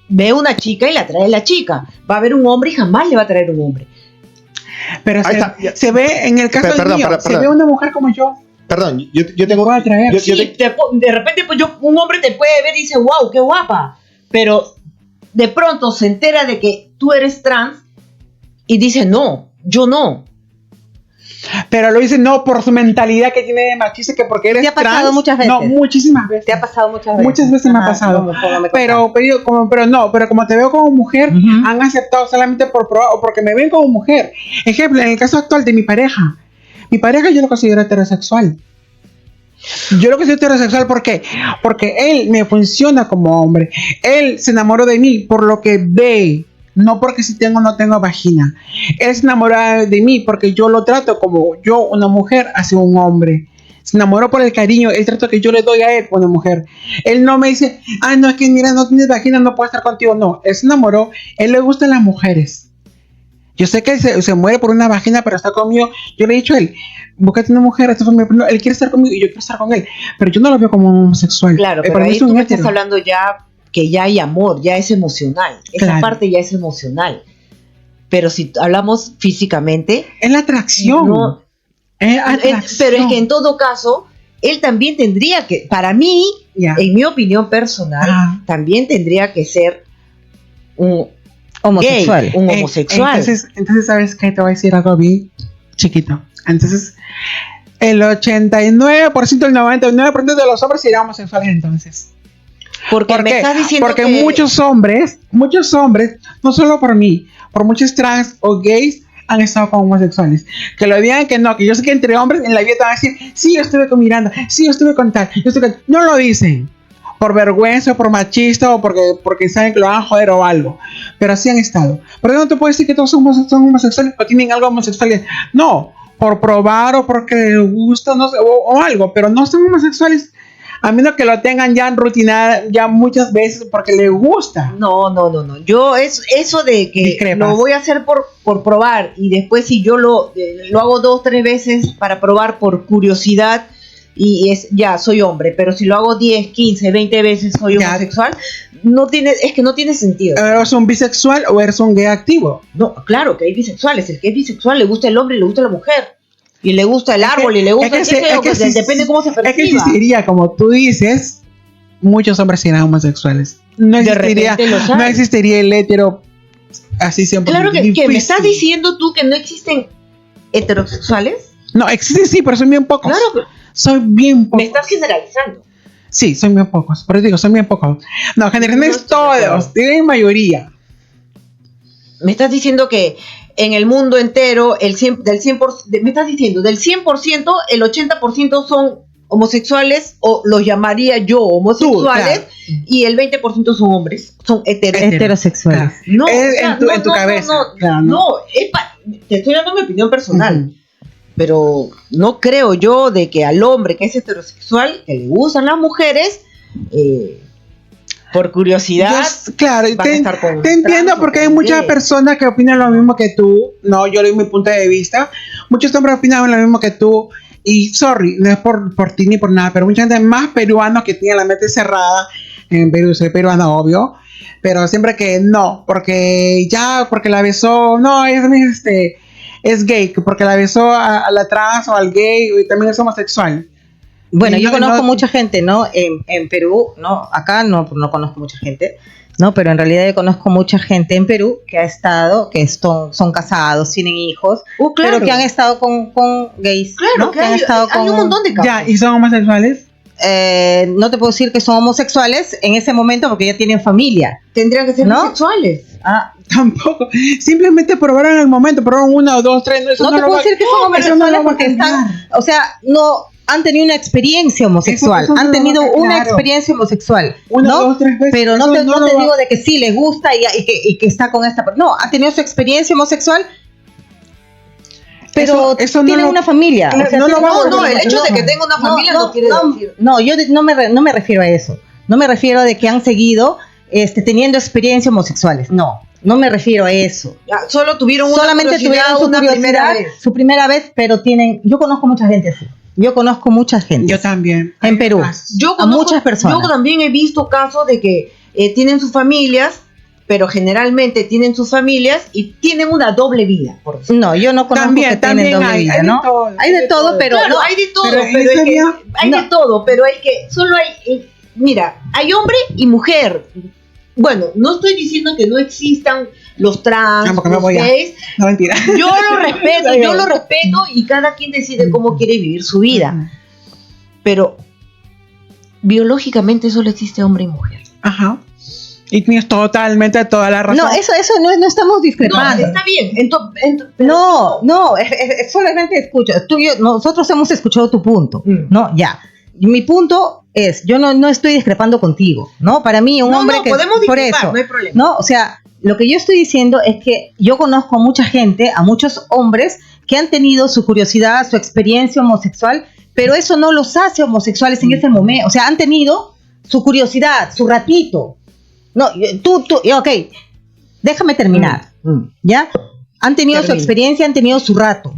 [SPEAKER 1] ve una chica y la trae la chica. Va a ver un hombre y jamás le va a traer un hombre.
[SPEAKER 4] Pero se ve en el caso mío, se ve una mujer como yo.
[SPEAKER 5] Perdón, yo tengo.
[SPEAKER 1] De repente, pues un hombre te puede ver y dice, wow, qué guapa. Pero de pronto se entera de que tú eres trans y dice, no, yo no.
[SPEAKER 4] Pero lo dice no por su mentalidad que tiene de machista, que porque eres trans.
[SPEAKER 2] ¿Te ha pasado muchas veces?
[SPEAKER 4] No, muchísimas veces.
[SPEAKER 2] ¿Te ha pasado muchas veces?
[SPEAKER 4] Muchas veces me ha pasado. Pero como te veo como mujer, han aceptado solamente por probar o porque me ven como mujer. Ejemplo, en el caso actual de mi pareja yo lo considero heterosexual. Yo lo considero heterosexual porque él me funciona como hombre. Él se enamoró de mí por lo que ve. No porque si tengo o no tengo vagina. Él se enamoró de mí porque yo lo trato como yo, una mujer, hacia un hombre. Se enamoró por el cariño, el trato que yo le doy a él como una mujer. Él no me dice, no, es que mira, no tienes vagina, no puedo estar contigo. No, él se enamoró, él le gustan las mujeres. Yo sé que él se muere por una vagina, pero está conmigo. Yo le he dicho a él, búscate una mujer, él quiere estar conmigo y yo quiero estar con él. Pero yo no lo veo como un homosexual.
[SPEAKER 1] Claro, pero ahí tú me estás hablando ya que ya hay amor, ya es emocional. Esa parte ya es emocional. Pero si hablamos físicamente,
[SPEAKER 4] es la atracción.
[SPEAKER 1] No, pero es que en todo caso, él también tendría que, para mí, en mi opinión personal, también tendría que ser un homosexual. Gay, un homosexual.
[SPEAKER 4] Entonces, ¿sabes qué? Te voy a decir algo bien chiquito. Entonces, el 89%, el 99% de los hombres serían homosexuales entonces.
[SPEAKER 1] Porque me estás diciendo
[SPEAKER 4] que muchos hombres, no solo por mí, por muchos trans o gays han estado con homosexuales. Que lo digan que no, que yo sé que entre hombres en la vida te van a decir, sí, yo estuve con Miranda, sí, yo estuve con tal, no lo dicen. Por vergüenza, por machista o porque saben que lo van a joder o algo. Pero así han estado. Pero no te puedo decir que todos son homosexuales o tienen algo homosexual. No, por probar o porque les gusta, no sé, o algo, pero no son homosexuales A menos que lo tengan ya en rutina ya muchas veces porque les gusta.
[SPEAKER 1] No. Yo eso de que
[SPEAKER 4] Discrepas.
[SPEAKER 1] lo voy a hacer por probar y después si yo lo hago 2, 3 veces para probar por curiosidad y ya soy hombre, pero si lo hago 10, 15, 20 veces soy
[SPEAKER 4] Ya.
[SPEAKER 1] homosexual, es que no tiene sentido.
[SPEAKER 4] ¿Eres un bisexual o eres un gay activo?
[SPEAKER 1] No, claro que hay bisexuales, el que es bisexual le gusta el hombre y le gusta la mujer. Y le gusta el árbol y le gusta depende cómo se
[SPEAKER 4] Es que
[SPEAKER 1] perciba.
[SPEAKER 4] existiría, como tú dices, muchos hombres serán homosexuales. No
[SPEAKER 1] De
[SPEAKER 4] existiría,
[SPEAKER 1] repente los hay.
[SPEAKER 4] no existiría el hetero así siempre.
[SPEAKER 1] Claro que me estás diciendo tú que no existen heterosexuales.
[SPEAKER 4] No, existen sí, pero son bien pocos.
[SPEAKER 1] Claro que
[SPEAKER 4] Son bien pocos.
[SPEAKER 1] me estás generalizando.
[SPEAKER 4] Sí, son bien pocos. Por eso digo, son bien pocos. No, generalmente
[SPEAKER 1] No estoy de acuerdo.
[SPEAKER 4] todos, tienen mayoría.
[SPEAKER 1] Me estás diciendo que en el mundo entero me estás diciendo del 100% el 80% son homosexuales o los llamaría yo homosexuales
[SPEAKER 4] Tú,
[SPEAKER 1] y el 20% son hombres, son
[SPEAKER 2] Heterosexuales.
[SPEAKER 1] No,
[SPEAKER 4] Es
[SPEAKER 1] o sea,
[SPEAKER 4] en tu cabeza,
[SPEAKER 1] No,
[SPEAKER 4] claro,
[SPEAKER 1] no, te estoy dando mi opinión personal.
[SPEAKER 4] Ujú.
[SPEAKER 1] Pero no creo yo de que al hombre que es heterosexual, que le gustan las mujeres, por curiosidad,
[SPEAKER 4] Claro,
[SPEAKER 1] vas a estar con
[SPEAKER 4] te entiendo
[SPEAKER 1] trans o
[SPEAKER 4] porque hay
[SPEAKER 1] con
[SPEAKER 4] muchas
[SPEAKER 1] gay.
[SPEAKER 4] personas que opinan lo mismo que tú. No, yo le doy mi punto de vista. Muchos hombres opinan lo mismo que tú. Y sorry, no es por ti ni por nada, pero mucha gente más peruanos que tienen la mente cerrada en Perú, soy peruano, obvio. Pero siempre que no, porque la besó, no, es gay, porque la besó a la trans o al gay y también es homosexual.
[SPEAKER 2] Bueno,
[SPEAKER 4] Y
[SPEAKER 2] yo
[SPEAKER 4] no-
[SPEAKER 2] conozco
[SPEAKER 4] no-
[SPEAKER 2] mucha gente, ¿no? En Perú, ¿no? Acá no conozco mucha gente, ¿no? Pero en realidad yo conozco mucha gente en Perú que ha estado, son casados, tienen hijos,
[SPEAKER 1] Claro.
[SPEAKER 2] pero que han estado con gays,
[SPEAKER 1] Claro,
[SPEAKER 2] ¿no?
[SPEAKER 1] que
[SPEAKER 2] han
[SPEAKER 1] hay
[SPEAKER 2] estado
[SPEAKER 1] un montón de casos.
[SPEAKER 4] Ya, y son homosexuales.
[SPEAKER 2] No te puedo decir que son homosexuales en ese momento porque ya tienen familia.
[SPEAKER 1] Tendrían que ser
[SPEAKER 2] ¿No?
[SPEAKER 1] bisexuales.
[SPEAKER 4] Tampoco. Simplemente probaron en el momento, probaron 1 o 2, 3. Eso
[SPEAKER 2] No te
[SPEAKER 4] lo
[SPEAKER 2] puedo
[SPEAKER 4] va-
[SPEAKER 2] decir que son
[SPEAKER 4] eso no
[SPEAKER 2] homosexuales
[SPEAKER 4] lo va a
[SPEAKER 2] porque están,
[SPEAKER 4] cambiar.
[SPEAKER 2] o sea, no han tenido una experiencia homosexual,
[SPEAKER 4] Eso no
[SPEAKER 2] han
[SPEAKER 4] lo
[SPEAKER 2] tenido
[SPEAKER 4] va a-
[SPEAKER 2] una
[SPEAKER 4] claro.
[SPEAKER 2] experiencia homosexual,
[SPEAKER 4] 1,
[SPEAKER 2] ¿no?
[SPEAKER 4] 2, 3 veces.
[SPEAKER 2] Pero no
[SPEAKER 4] Eso
[SPEAKER 2] te
[SPEAKER 4] lo va-
[SPEAKER 2] digo de que sí le gusta y que está con esta persona. No, ha tenido su experiencia homosexual, pero
[SPEAKER 4] Eso no
[SPEAKER 2] tienen
[SPEAKER 4] lo-
[SPEAKER 2] una familia.
[SPEAKER 4] Claro, no lo
[SPEAKER 2] tienen-
[SPEAKER 4] vamos a
[SPEAKER 1] No, el
[SPEAKER 4] decir.
[SPEAKER 1] hecho de que tenga una familia no quiere decir.
[SPEAKER 2] No, yo no me refiero a eso. No me refiero de que han seguido teniendo experiencias homosexuales. No me refiero a eso.
[SPEAKER 1] Ya, solo tuvieron una
[SPEAKER 2] Solamente
[SPEAKER 1] curiosidad
[SPEAKER 2] tuvieron su
[SPEAKER 1] una primera
[SPEAKER 2] curiosidad,
[SPEAKER 1] vez.
[SPEAKER 2] su primera vez, pero yo conozco mucha gente así. Yo conozco mucha gente
[SPEAKER 4] Yo también.
[SPEAKER 2] en Perú.
[SPEAKER 1] Yo
[SPEAKER 2] A muchas personas.
[SPEAKER 1] Yo también he visto casos de que tienen sus familias, pero generalmente tienen sus familias y tienen una doble vida. Por decirlo.
[SPEAKER 2] No, yo no conozco
[SPEAKER 4] También,
[SPEAKER 2] que tienen
[SPEAKER 4] también
[SPEAKER 2] doble
[SPEAKER 4] hay
[SPEAKER 2] vida,
[SPEAKER 4] de
[SPEAKER 2] ¿no?
[SPEAKER 4] todo,
[SPEAKER 2] Hay de todo, pero
[SPEAKER 1] Claro,
[SPEAKER 2] no.
[SPEAKER 1] hay de todo,
[SPEAKER 4] pero
[SPEAKER 1] pero,
[SPEAKER 4] en
[SPEAKER 1] es que
[SPEAKER 4] serio,
[SPEAKER 1] hay
[SPEAKER 2] no.
[SPEAKER 1] de todo, pero hay que solo hay mira, hay hombre y mujer. Bueno, no estoy diciendo que no existan los trans,
[SPEAKER 4] No, porque me
[SPEAKER 1] los
[SPEAKER 4] voy a-
[SPEAKER 1] gays.
[SPEAKER 4] No, mentira.
[SPEAKER 1] Yo lo respeto y cada quien decide cómo quiere vivir su vida. Pero biológicamente solo existe hombre y mujer.
[SPEAKER 4] Ajá. Y tienes totalmente toda la razón.
[SPEAKER 2] No, eso no estamos
[SPEAKER 1] No,
[SPEAKER 2] discrepando.
[SPEAKER 1] está bien.
[SPEAKER 2] No, es solamente escucho. Nosotros hemos escuchado tu punto,
[SPEAKER 1] Mm.
[SPEAKER 2] ¿no? Ya. Mi punto es, yo no estoy discrepando contigo, ¿no? Para mí, un hombre que...
[SPEAKER 1] podemos
[SPEAKER 2] por
[SPEAKER 1] discrepar,
[SPEAKER 2] eso,
[SPEAKER 1] no hay problema.
[SPEAKER 2] ¿no? O sea, lo que yo estoy diciendo es que yo conozco a mucha gente, a muchos hombres que han tenido su curiosidad, su experiencia homosexual, pero eso no los hace homosexuales en ese momento. O sea, han tenido su curiosidad, su ratito. No, ok, déjame terminar, ¿ya? Han tenido su
[SPEAKER 1] Termina.
[SPEAKER 2] experiencia, han tenido su rato.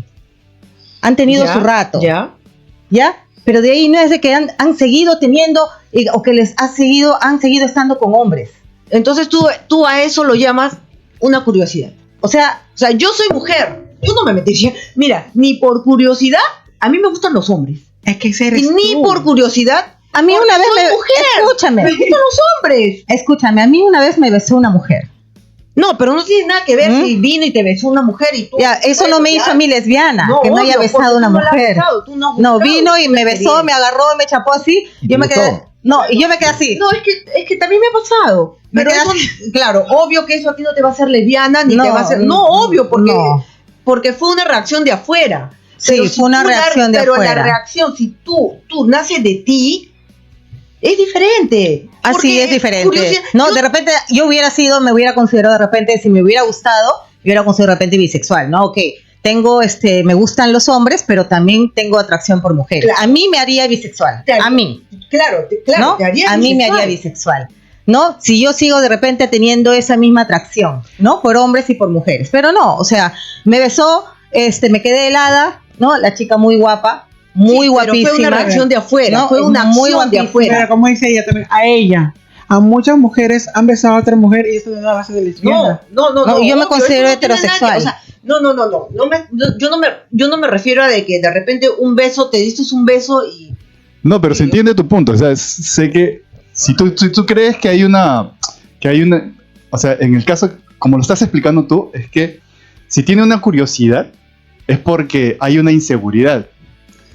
[SPEAKER 2] Han tenido
[SPEAKER 1] Ya,
[SPEAKER 2] su rato.
[SPEAKER 1] Ya.
[SPEAKER 2] ¿Ya? Pero de ahí no es de que han seguido teniendo o que han seguido estando con hombres.
[SPEAKER 1] Entonces tú a eso lo llamas una curiosidad.
[SPEAKER 2] O sea,
[SPEAKER 1] O sea, yo soy mujer. Yo no me metería. Mira, ni por curiosidad, a mí me gustan los hombres.
[SPEAKER 4] Es que ese eres
[SPEAKER 1] Y ni
[SPEAKER 4] tú.
[SPEAKER 1] por curiosidad,
[SPEAKER 2] a mí
[SPEAKER 1] porque
[SPEAKER 2] una vez
[SPEAKER 1] soy
[SPEAKER 2] me...
[SPEAKER 1] mujer.
[SPEAKER 2] Escúchame,
[SPEAKER 1] Me gustan los hombres.
[SPEAKER 2] escúchame, a mí una vez me besó una mujer.
[SPEAKER 1] No, pero no tiene nada que ver
[SPEAKER 2] ¿Mm?
[SPEAKER 1] si vino y te besó una mujer y tú.
[SPEAKER 2] Ya, eso no me
[SPEAKER 1] ya.
[SPEAKER 2] hizo a mí lesbiana,
[SPEAKER 1] No,
[SPEAKER 2] que no haya
[SPEAKER 1] obvio,
[SPEAKER 2] besado
[SPEAKER 1] porque
[SPEAKER 2] a una
[SPEAKER 1] tú no la has
[SPEAKER 2] mujer.
[SPEAKER 1] besado, tú no has
[SPEAKER 2] No,
[SPEAKER 1] buscado
[SPEAKER 2] vino y
[SPEAKER 1] esa
[SPEAKER 2] me besó,
[SPEAKER 1] experiencia.
[SPEAKER 2] me agarró, me chapó así.
[SPEAKER 5] Y
[SPEAKER 2] Yo me
[SPEAKER 5] te
[SPEAKER 2] quedé...
[SPEAKER 5] besó.
[SPEAKER 2] No, y yo me quedé así.
[SPEAKER 1] No, es que también me ha pasado.
[SPEAKER 2] Me
[SPEAKER 1] Pero
[SPEAKER 2] quedas-
[SPEAKER 1] eso, claro, obvio que eso a ti no te va a hacer lesbiana ni
[SPEAKER 2] No,
[SPEAKER 1] te va a hacer. No, obvio,
[SPEAKER 2] no.
[SPEAKER 1] porque fue una reacción de afuera.
[SPEAKER 2] Sí,
[SPEAKER 1] Pero
[SPEAKER 2] fue una
[SPEAKER 1] tú
[SPEAKER 2] reacción de
[SPEAKER 1] pero
[SPEAKER 2] afuera.
[SPEAKER 1] la reacción, si tú naces de ti, es diferente.
[SPEAKER 2] Así
[SPEAKER 1] Porque
[SPEAKER 2] es diferente.
[SPEAKER 1] curiosidad-
[SPEAKER 2] No,
[SPEAKER 1] yo-
[SPEAKER 2] de repente me hubiera considerado de repente, si me hubiera gustado, me hubiera considerado de repente bisexual, ¿no? Ok, tengo, me gustan los hombres, pero también tengo atracción por mujeres.
[SPEAKER 1] Claro.
[SPEAKER 2] A mí me haría bisexual.
[SPEAKER 1] Te haría-
[SPEAKER 2] A mí.
[SPEAKER 1] Claro,
[SPEAKER 2] ¿no?
[SPEAKER 1] te haría
[SPEAKER 2] A mí me haría bisexual. ¿No? Si yo sigo de repente teniendo esa misma atracción, ¿no? Por hombres y por mujeres. Pero no, o sea, me besó, me quedé helada, ¿no? La chica muy guapa, muy
[SPEAKER 1] Sí, pero
[SPEAKER 2] guapísima.
[SPEAKER 1] fue una reacción de afuera,
[SPEAKER 2] ¿no?
[SPEAKER 1] fue una
[SPEAKER 2] Muy
[SPEAKER 1] acción de
[SPEAKER 2] guapísima.
[SPEAKER 1] afuera.
[SPEAKER 4] Pero como dice ella también, a ella, a muchas mujeres han besado a otra mujer y eso no es una base de lesbiana.
[SPEAKER 1] No,
[SPEAKER 2] No, yo me
[SPEAKER 1] obvio,
[SPEAKER 2] considero
[SPEAKER 1] eso no tiene nada que-
[SPEAKER 2] heterosexual.
[SPEAKER 1] o sea, yo no me refiero a de que de repente un beso, te diste un beso y
[SPEAKER 6] No, pero se entiende tu punto. O sea, sé que si tú crees que hay una, o sea, en el caso, como lo estás explicando tú, es que si tiene una curiosidad, es porque hay una inseguridad.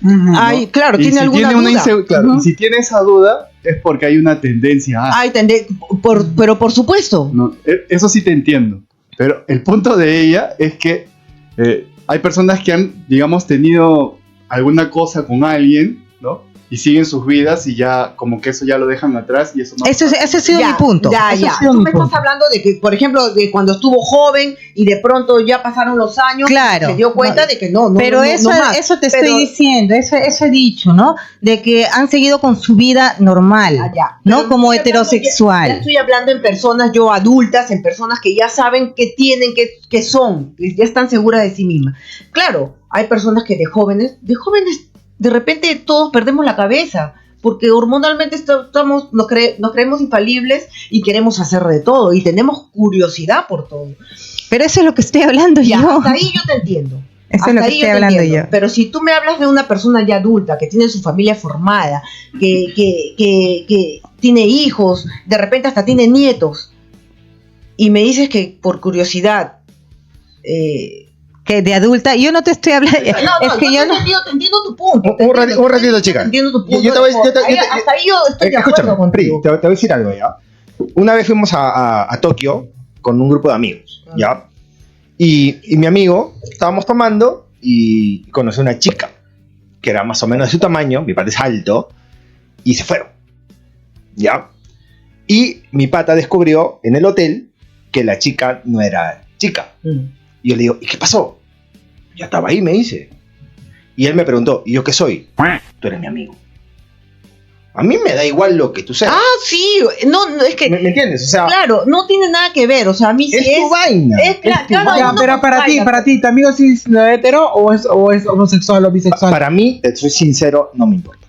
[SPEAKER 4] Ujú.
[SPEAKER 1] ay, claro,
[SPEAKER 6] Y
[SPEAKER 1] tiene
[SPEAKER 6] si
[SPEAKER 1] alguna
[SPEAKER 6] tiene una
[SPEAKER 1] duda.
[SPEAKER 6] claro,
[SPEAKER 1] Ujú.
[SPEAKER 6] y si tiene esa duda, es porque hay una tendencia a.
[SPEAKER 1] Ay, pero por supuesto.
[SPEAKER 6] No, eso sí te entiendo. Pero el punto de ella es que hay personas que han, digamos, tenido alguna cosa con alguien, ¿no? Y siguen sus vidas y ya, como que eso ya lo dejan atrás y eso no.
[SPEAKER 2] Ese ha sido mi punto.
[SPEAKER 1] Ya,
[SPEAKER 2] Ese
[SPEAKER 1] ya.
[SPEAKER 2] ha sido
[SPEAKER 1] Tú
[SPEAKER 2] mi
[SPEAKER 1] me
[SPEAKER 2] punto.
[SPEAKER 1] estás hablando de que, por ejemplo, de cuando estuvo joven y de pronto ya pasaron los años,
[SPEAKER 2] Claro.
[SPEAKER 1] se dio cuenta
[SPEAKER 2] No,
[SPEAKER 1] de que no,
[SPEAKER 2] pero
[SPEAKER 1] no,
[SPEAKER 2] eso,
[SPEAKER 1] no más.
[SPEAKER 2] eso te
[SPEAKER 1] Pero-
[SPEAKER 2] estoy diciendo, eso he dicho, ¿no? De que han seguido con su vida normal,
[SPEAKER 1] Ah, ya.
[SPEAKER 2] ¿no?
[SPEAKER 1] Pero
[SPEAKER 2] Como
[SPEAKER 1] estoy hablando
[SPEAKER 2] heterosexual.
[SPEAKER 1] Ya estoy hablando en personas yo adultas, en personas que ya saben qué tienen, qué son, que ya están seguras de sí mismas. Claro, hay personas que de jóvenes, de repente todos perdemos la cabeza, porque hormonalmente nos creemos infalibles y queremos hacer de todo, y tenemos curiosidad por todo.
[SPEAKER 2] Pero eso es lo que estoy hablando
[SPEAKER 1] Ya,
[SPEAKER 2] yo.
[SPEAKER 1] hasta ahí yo te entiendo.
[SPEAKER 2] Eso es
[SPEAKER 1] Hasta
[SPEAKER 2] lo que
[SPEAKER 1] ahí
[SPEAKER 2] estoy
[SPEAKER 1] te
[SPEAKER 2] hablando
[SPEAKER 1] entiendo.
[SPEAKER 2] yo.
[SPEAKER 1] Pero si tú me hablas de una persona ya adulta, que tiene su familia formada, que tiene hijos, de repente hasta tiene nietos, y me dices que por curiosidad...
[SPEAKER 2] Que de adulta, yo no te estoy hablando.
[SPEAKER 1] No,
[SPEAKER 2] es que yo no.
[SPEAKER 1] te entiendo tu punto.
[SPEAKER 5] Un ratito, chica.
[SPEAKER 1] Te entiendo tu punto.
[SPEAKER 5] Yo te voy- yo te- yo te-
[SPEAKER 1] Hasta ahí yo estoy de
[SPEAKER 5] Escúchame,
[SPEAKER 1] acuerdo
[SPEAKER 5] Pri,
[SPEAKER 1] contigo.
[SPEAKER 5] te voy a decir algo, ¿ya? Una vez fuimos a Tokio con un grupo de amigos, ¿ya? Y mi amigo, estábamos tomando y conocí a una chica que era más o menos de su tamaño, mi pata es alto, y se fueron, ¿ya? Y mi pata descubrió en el hotel que la chica no era chica. Y yo le digo, ¿y qué pasó? Ya estaba ahí, me dice. Y él me preguntó, ¿y yo qué soy? Tú eres mi amigo. A mí me da igual lo que tú seas.
[SPEAKER 1] Ah, sí, no, es que...
[SPEAKER 5] ¿Me entiendes? O sea,
[SPEAKER 1] Claro, no tiene nada que ver, o sea, a mí sí
[SPEAKER 5] es tu vaina.
[SPEAKER 1] es
[SPEAKER 5] Es tu
[SPEAKER 1] cada
[SPEAKER 5] vaina.
[SPEAKER 4] Ya,
[SPEAKER 1] uno
[SPEAKER 4] pero
[SPEAKER 1] con
[SPEAKER 4] para
[SPEAKER 1] su
[SPEAKER 4] ti,
[SPEAKER 1] vaina.
[SPEAKER 4] ¿tu amigo sí es hetero o es homosexual o bisexual?
[SPEAKER 5] Para mí, te soy sincero, no me importa.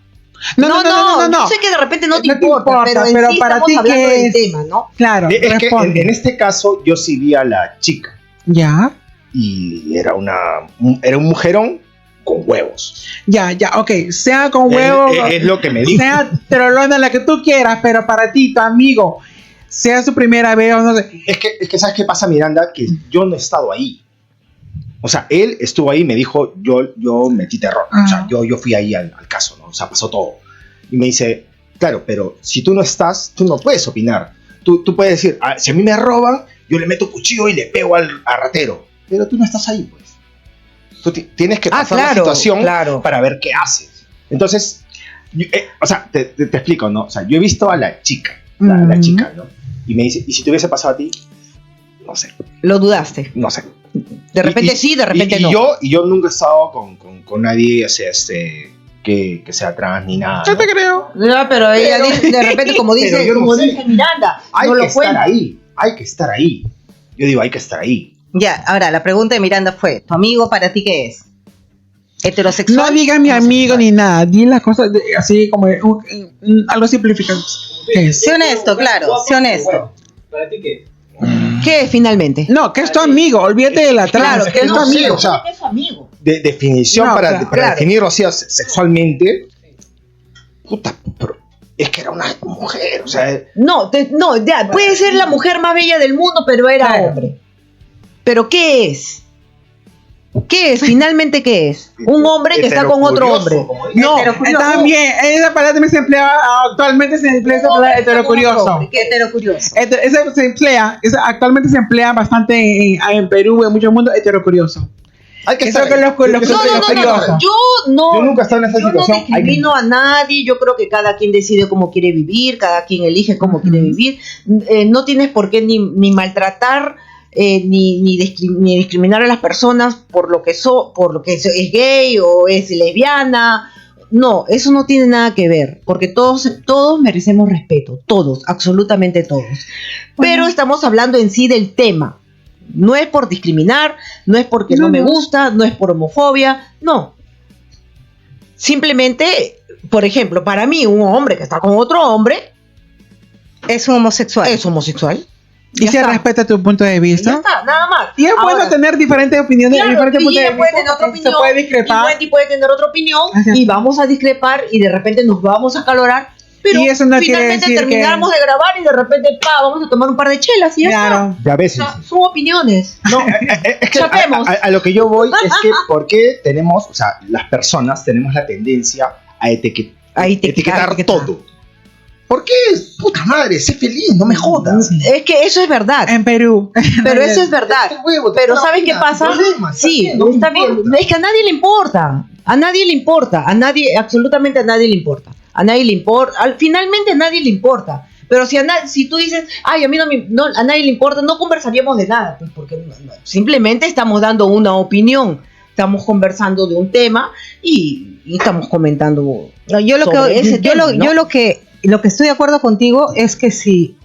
[SPEAKER 1] No, yo sé que de repente no te
[SPEAKER 4] No te
[SPEAKER 1] importa,
[SPEAKER 4] importa,
[SPEAKER 1] pero,
[SPEAKER 4] pero
[SPEAKER 1] sí
[SPEAKER 4] para
[SPEAKER 1] estamos
[SPEAKER 4] ti,
[SPEAKER 1] hablando
[SPEAKER 4] ¿qué
[SPEAKER 1] del
[SPEAKER 4] es?
[SPEAKER 1] tema, ¿no?
[SPEAKER 4] Claro,
[SPEAKER 5] Es que
[SPEAKER 4] responde.
[SPEAKER 5] en este caso, yo sí vi a la chica.
[SPEAKER 4] Ya,
[SPEAKER 5] Y era un mujerón con huevos.
[SPEAKER 4] ya, ok. Sea con huevo,
[SPEAKER 5] Es lo que me dijo.
[SPEAKER 4] sea trolona, la que tú quieras, pero para ti, tu amigo, sea su primera vez o no sé.
[SPEAKER 5] Es que ¿sabes qué pasa, Miranda? Que yo no he estado ahí. O sea, él estuvo ahí y me dijo, yo metí terror. O sea, yo fui ahí al caso, ¿no? O sea, pasó todo. Y me dice, claro, pero si tú no estás, tú no puedes opinar. Tú puedes decir, "Ah, si a mí me roban, yo le meto cuchillo y le pego al ratero. Pero tú no estás ahí, pues. Tú tienes que pasar la situación
[SPEAKER 1] claro.
[SPEAKER 5] para ver qué haces. Entonces, o sea, te explico, ¿no? O sea, yo he visto a la chica, la chica, ¿no? Y me dice, ¿y si te hubiese pasado a ti? No sé,
[SPEAKER 1] Lo dudaste.
[SPEAKER 5] no sé.
[SPEAKER 1] De repente sí, de repente no.
[SPEAKER 5] Yo nunca he estado con nadie, o sea, que sea trans ni nada.
[SPEAKER 4] Yo
[SPEAKER 5] ¿no?
[SPEAKER 4] te creo.
[SPEAKER 1] Ya, pero ella dice, de repente, como
[SPEAKER 5] Pero
[SPEAKER 1] dice,
[SPEAKER 5] yo no
[SPEAKER 1] como
[SPEAKER 5] sé.
[SPEAKER 1] dice Miranda,
[SPEAKER 5] Hay
[SPEAKER 1] no
[SPEAKER 5] que
[SPEAKER 1] lo
[SPEAKER 5] estar
[SPEAKER 1] cuenta.
[SPEAKER 5] ahí, hay que estar ahí. Yo digo, hay que estar ahí.
[SPEAKER 2] Ya, ahora la pregunta de Miranda fue: ¿tu amigo para ti qué es? ¿Heterosexual?
[SPEAKER 4] No diga mi amigo ni nada. Di las cosas así como algo simplificado. ¿Qué es?
[SPEAKER 2] Sé honesto, claro, sé honesto.
[SPEAKER 7] ¿Para ti qué?
[SPEAKER 1] ¿Qué es finalmente?
[SPEAKER 4] No, que es tu amigo. Olvídate de la trans.
[SPEAKER 1] Claro,
[SPEAKER 5] es
[SPEAKER 1] que
[SPEAKER 5] que
[SPEAKER 1] no
[SPEAKER 5] no
[SPEAKER 1] amigo.
[SPEAKER 5] sé, o sea,
[SPEAKER 1] Es su amigo.
[SPEAKER 5] De definición,
[SPEAKER 4] No,
[SPEAKER 5] para
[SPEAKER 4] claro.
[SPEAKER 5] definirlo así sexualmente, puta, pero es que era una mujer, o sea,
[SPEAKER 1] No, ya, puede ser la mujer más bella del mundo, pero era
[SPEAKER 4] Claro.
[SPEAKER 1] hombre. ¿Pero qué es? ¿Qué es? Finalmente, ¿qué es? Un hombre que está con otro
[SPEAKER 5] heterocurioso,
[SPEAKER 1] hombre.
[SPEAKER 5] como dice.
[SPEAKER 4] No,
[SPEAKER 1] Heterocurioso.
[SPEAKER 4] también. Esa palabra también se emplea. Actualmente se emplea esa palabra heterocurioso.
[SPEAKER 1] ¿Qué heterocurioso?
[SPEAKER 4] Esa se emplea. Actualmente se emplea bastante en Perú, en mucho mundo, heterocurioso.
[SPEAKER 5] Hay que
[SPEAKER 4] Eso
[SPEAKER 5] estar
[SPEAKER 4] que
[SPEAKER 5] ahí.
[SPEAKER 4] los
[SPEAKER 5] Yo que
[SPEAKER 1] No,
[SPEAKER 5] soy
[SPEAKER 1] no.
[SPEAKER 5] Yo nunca he estado en esa
[SPEAKER 1] Yo no
[SPEAKER 5] situación. Hay que-
[SPEAKER 1] discrimino a nadie, yo creo que cada quien decide cómo quiere vivir, cada quien elige cómo quiere vivir. No tienes por qué ni maltratar ni discriminar a las personas por lo que es gay o es lesbiana. No, eso no tiene nada que ver, porque todos merecemos respeto, todos, absolutamente todos. Pero estamos hablando en sí del tema. No es por discriminar, no es porque no me gusta, no es por homofobia, no. Simplemente, por ejemplo, para mí un hombre que está con otro hombre
[SPEAKER 2] Es un homosexual.
[SPEAKER 1] es homosexual.
[SPEAKER 4] Y
[SPEAKER 1] Ya
[SPEAKER 4] se
[SPEAKER 1] está.
[SPEAKER 4] respeta tu punto de
[SPEAKER 1] Ya
[SPEAKER 4] vista.
[SPEAKER 1] está, nada más.
[SPEAKER 4] Y es bueno
[SPEAKER 1] Ahora,
[SPEAKER 4] tener diferentes opiniones,
[SPEAKER 1] claro,
[SPEAKER 4] diferentes
[SPEAKER 1] y
[SPEAKER 4] puntos de
[SPEAKER 1] ella puede
[SPEAKER 4] vista.
[SPEAKER 1] tener otra
[SPEAKER 4] Se
[SPEAKER 1] opinión,
[SPEAKER 4] puede discrepar.
[SPEAKER 1] y Wendy puede tener otra opinión,
[SPEAKER 4] Ajá.
[SPEAKER 1] y vamos a discrepar, y de repente nos vamos a acalorar, pero
[SPEAKER 4] Y eso no quiere
[SPEAKER 1] finalmente
[SPEAKER 4] decir
[SPEAKER 1] terminamos de grabar y de repente, vamos a tomar un par de chelas y ya
[SPEAKER 4] Claro.
[SPEAKER 5] Y a
[SPEAKER 1] está.
[SPEAKER 5] veces.
[SPEAKER 1] O sea, son opiniones.
[SPEAKER 5] No, es que
[SPEAKER 1] Chapemos.
[SPEAKER 5] a lo que yo voy es que ¿por qué tenemos, o sea, las personas tenemos la tendencia a etiquetar todo? ¿Por qué? Puta madre, sé feliz, no me jodas.
[SPEAKER 1] Es que eso es verdad,
[SPEAKER 4] En Perú.
[SPEAKER 1] pero eso es verdad.
[SPEAKER 5] Este huevo,
[SPEAKER 1] Pero
[SPEAKER 5] la
[SPEAKER 1] ¿sabes qué
[SPEAKER 5] vaina,
[SPEAKER 1] pasa?
[SPEAKER 5] sin problemas,
[SPEAKER 1] Sí,
[SPEAKER 5] no me
[SPEAKER 1] está bien.
[SPEAKER 5] importa.
[SPEAKER 1] Es que a nadie le importa. A nadie le importa. A nadie, absolutamente a nadie le importa. A nadie le importa. Finalmente a nadie le importa. Pero si tú dices, ay, a mí a nadie le importa, no conversaríamos de nada. Pues porque simplemente estamos dando una opinión. Estamos conversando de un tema y estamos comentando.
[SPEAKER 2] No, yo lo
[SPEAKER 1] sobre
[SPEAKER 2] que
[SPEAKER 1] ese
[SPEAKER 2] yo
[SPEAKER 1] tema,
[SPEAKER 2] lo,
[SPEAKER 1] ¿no?
[SPEAKER 2] yo lo que estoy de acuerdo contigo es que si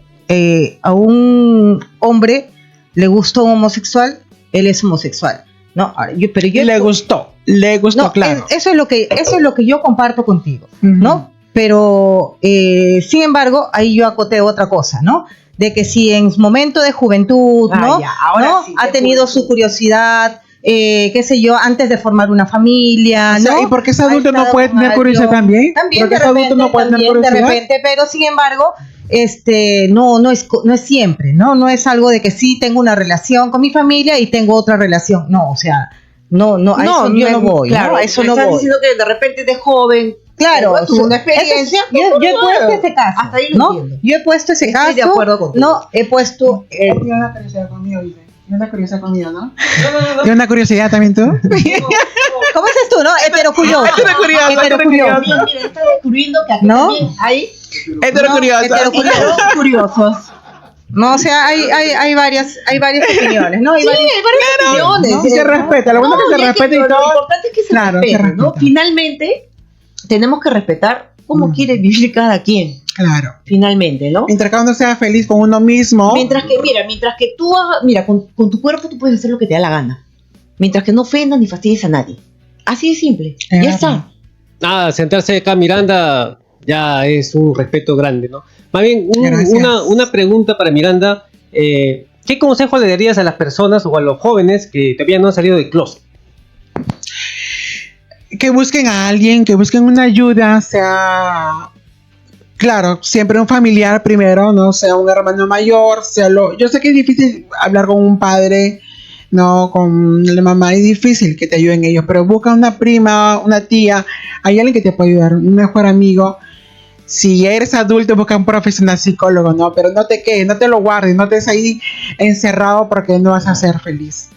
[SPEAKER 2] a un hombre le gusta un homosexual, él es homosexual, ¿no? Ahora, pero yo
[SPEAKER 4] Le gustó,
[SPEAKER 2] no,
[SPEAKER 4] claro.
[SPEAKER 2] eso es lo que yo comparto contigo,
[SPEAKER 4] Ujú.
[SPEAKER 2] ¿no? Pero sin embargo, ahí yo acoteo otra cosa, ¿no? De que si en su momento de juventud,
[SPEAKER 1] Ah,
[SPEAKER 2] ¿no?
[SPEAKER 1] ya, ahora
[SPEAKER 2] ¿no?
[SPEAKER 1] sí,
[SPEAKER 2] ha
[SPEAKER 1] de
[SPEAKER 2] tenido
[SPEAKER 1] juventud.
[SPEAKER 2] su curiosidad, qué sé yo, antes de formar una familia,
[SPEAKER 4] O sea,
[SPEAKER 2] ¿no?
[SPEAKER 4] ¿y por qué ese
[SPEAKER 2] Ha
[SPEAKER 4] adulto no
[SPEAKER 2] estado
[SPEAKER 4] puede
[SPEAKER 2] con
[SPEAKER 4] tener curiosidad
[SPEAKER 2] alguien.
[SPEAKER 4] también?
[SPEAKER 2] También
[SPEAKER 4] ¿Por qué
[SPEAKER 2] de
[SPEAKER 4] ese adulto
[SPEAKER 2] repente,
[SPEAKER 4] no puede tener
[SPEAKER 2] también de
[SPEAKER 4] curiosidad?
[SPEAKER 2] repente, pero sin embargo, no es siempre, ¿no? No es algo de que sí tengo una relación con mi familia y tengo otra relación. No, o sea, no, a eso yo no voy,
[SPEAKER 1] claro,
[SPEAKER 2] ¿no? A eso no
[SPEAKER 1] estás
[SPEAKER 2] voy.
[SPEAKER 1] diciendo que de repente de joven,
[SPEAKER 2] Claro,
[SPEAKER 1] tuvo una experiencia.
[SPEAKER 2] yo he puesto ese caso,
[SPEAKER 1] Hasta ahí lo
[SPEAKER 2] ¿no?
[SPEAKER 1] entiendo.
[SPEAKER 2] Yo he puesto ese
[SPEAKER 1] Estoy
[SPEAKER 2] caso,
[SPEAKER 1] de acuerdo contigo.
[SPEAKER 2] no, he puesto,
[SPEAKER 4] Tiene una curiosidad conmigo, dice. Tiene una curiosidad conmigo, ¿no? ¿Tienes una curiosidad también tú?
[SPEAKER 2] ¿cómo dices tú, no? Heterocurioso.
[SPEAKER 4] Heterocurioso,
[SPEAKER 2] Heterocurioso.
[SPEAKER 1] Mira, está descubriendo que aquí
[SPEAKER 2] ¿No?
[SPEAKER 1] también hay
[SPEAKER 4] Heterocuriosa.
[SPEAKER 2] heterocurioso.
[SPEAKER 1] curiosos.
[SPEAKER 2] No, o sea, hay varias opiniones, ¿no? Hay varias-
[SPEAKER 1] Hay varias opiniones.
[SPEAKER 4] ¿no? Y se respeta, lo bueno es que se
[SPEAKER 1] y
[SPEAKER 4] respeta y
[SPEAKER 1] lo
[SPEAKER 4] todo.
[SPEAKER 1] importante es que se
[SPEAKER 4] Claro,
[SPEAKER 1] respete,
[SPEAKER 4] se respeta.
[SPEAKER 1] ¿no? Finalmente, tenemos que respetar cómo quiere vivir cada quien.
[SPEAKER 4] Claro.
[SPEAKER 1] Finalmente, ¿no?
[SPEAKER 4] Mientras cada uno sea feliz con uno mismo.
[SPEAKER 1] Mientras que tú hagas, mira, con tu cuerpo tú puedes hacer lo que te da la gana. Mientras que no ofendas ni fastidies a nadie. Así de simple. Ya
[SPEAKER 4] Claro.
[SPEAKER 1] está.
[SPEAKER 7] Nada, sentarse acá Miranda ya es un respeto grande, ¿no? Más bien,
[SPEAKER 4] Gracias.
[SPEAKER 7] una pregunta para Miranda. ¿Qué consejo le darías a las personas o a los jóvenes que todavía no han salido del closet?
[SPEAKER 4] Que busquen a alguien, que busquen una ayuda, sea, claro, siempre un familiar primero, no sea un hermano mayor, yo sé que es difícil hablar con un padre, no, con la mamá es difícil que te ayuden ellos, pero busca una prima, una tía, hay alguien que te puede ayudar, un mejor amigo. Si eres adulto, busca un profesional psicólogo, ¿no? Pero no te quedes, no te lo guardes, no estés ahí encerrado porque no vas a ser feliz.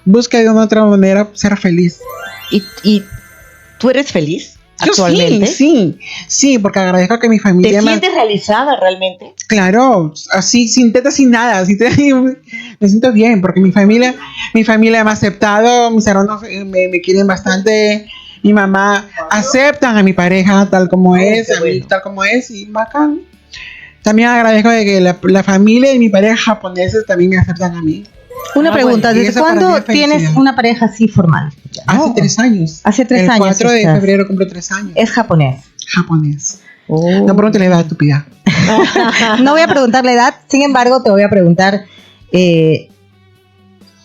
[SPEAKER 4] Busca de una otra manera ser feliz.
[SPEAKER 1] ¿Y tú eres feliz
[SPEAKER 4] Yo
[SPEAKER 1] actualmente?
[SPEAKER 4] sí, porque agradezco que mi
[SPEAKER 1] ¿Te
[SPEAKER 4] familia
[SPEAKER 1] sientes realizada realmente?
[SPEAKER 4] claro, así sin tetas, sin nada, me siento bien porque mi familia me ha aceptado, mis hermanos me quieren bastante, mi mamá aceptan a mi pareja tal como es,
[SPEAKER 1] qué
[SPEAKER 4] a mí
[SPEAKER 1] bueno.
[SPEAKER 4] tal como es y bacán. También agradezco de que la familia y mi pareja japoneses también me aceptan a mí.
[SPEAKER 2] Una pregunta,
[SPEAKER 4] bueno, y
[SPEAKER 2] ¿desde
[SPEAKER 4] eso para mí
[SPEAKER 2] cuándo
[SPEAKER 4] es felicidad.
[SPEAKER 2] tienes una pareja así formal?
[SPEAKER 4] Hace
[SPEAKER 2] ¿No?
[SPEAKER 4] 3 años.
[SPEAKER 2] Hace 3
[SPEAKER 4] El
[SPEAKER 2] años
[SPEAKER 4] 4 de
[SPEAKER 2] estás.
[SPEAKER 4] febrero cumple 3 años.
[SPEAKER 2] Es japonés.
[SPEAKER 4] Japonés.
[SPEAKER 1] Oh.
[SPEAKER 4] No pregunte la edad, estúpida.
[SPEAKER 2] No voy a preguntar la edad, sin embargo, te voy a preguntar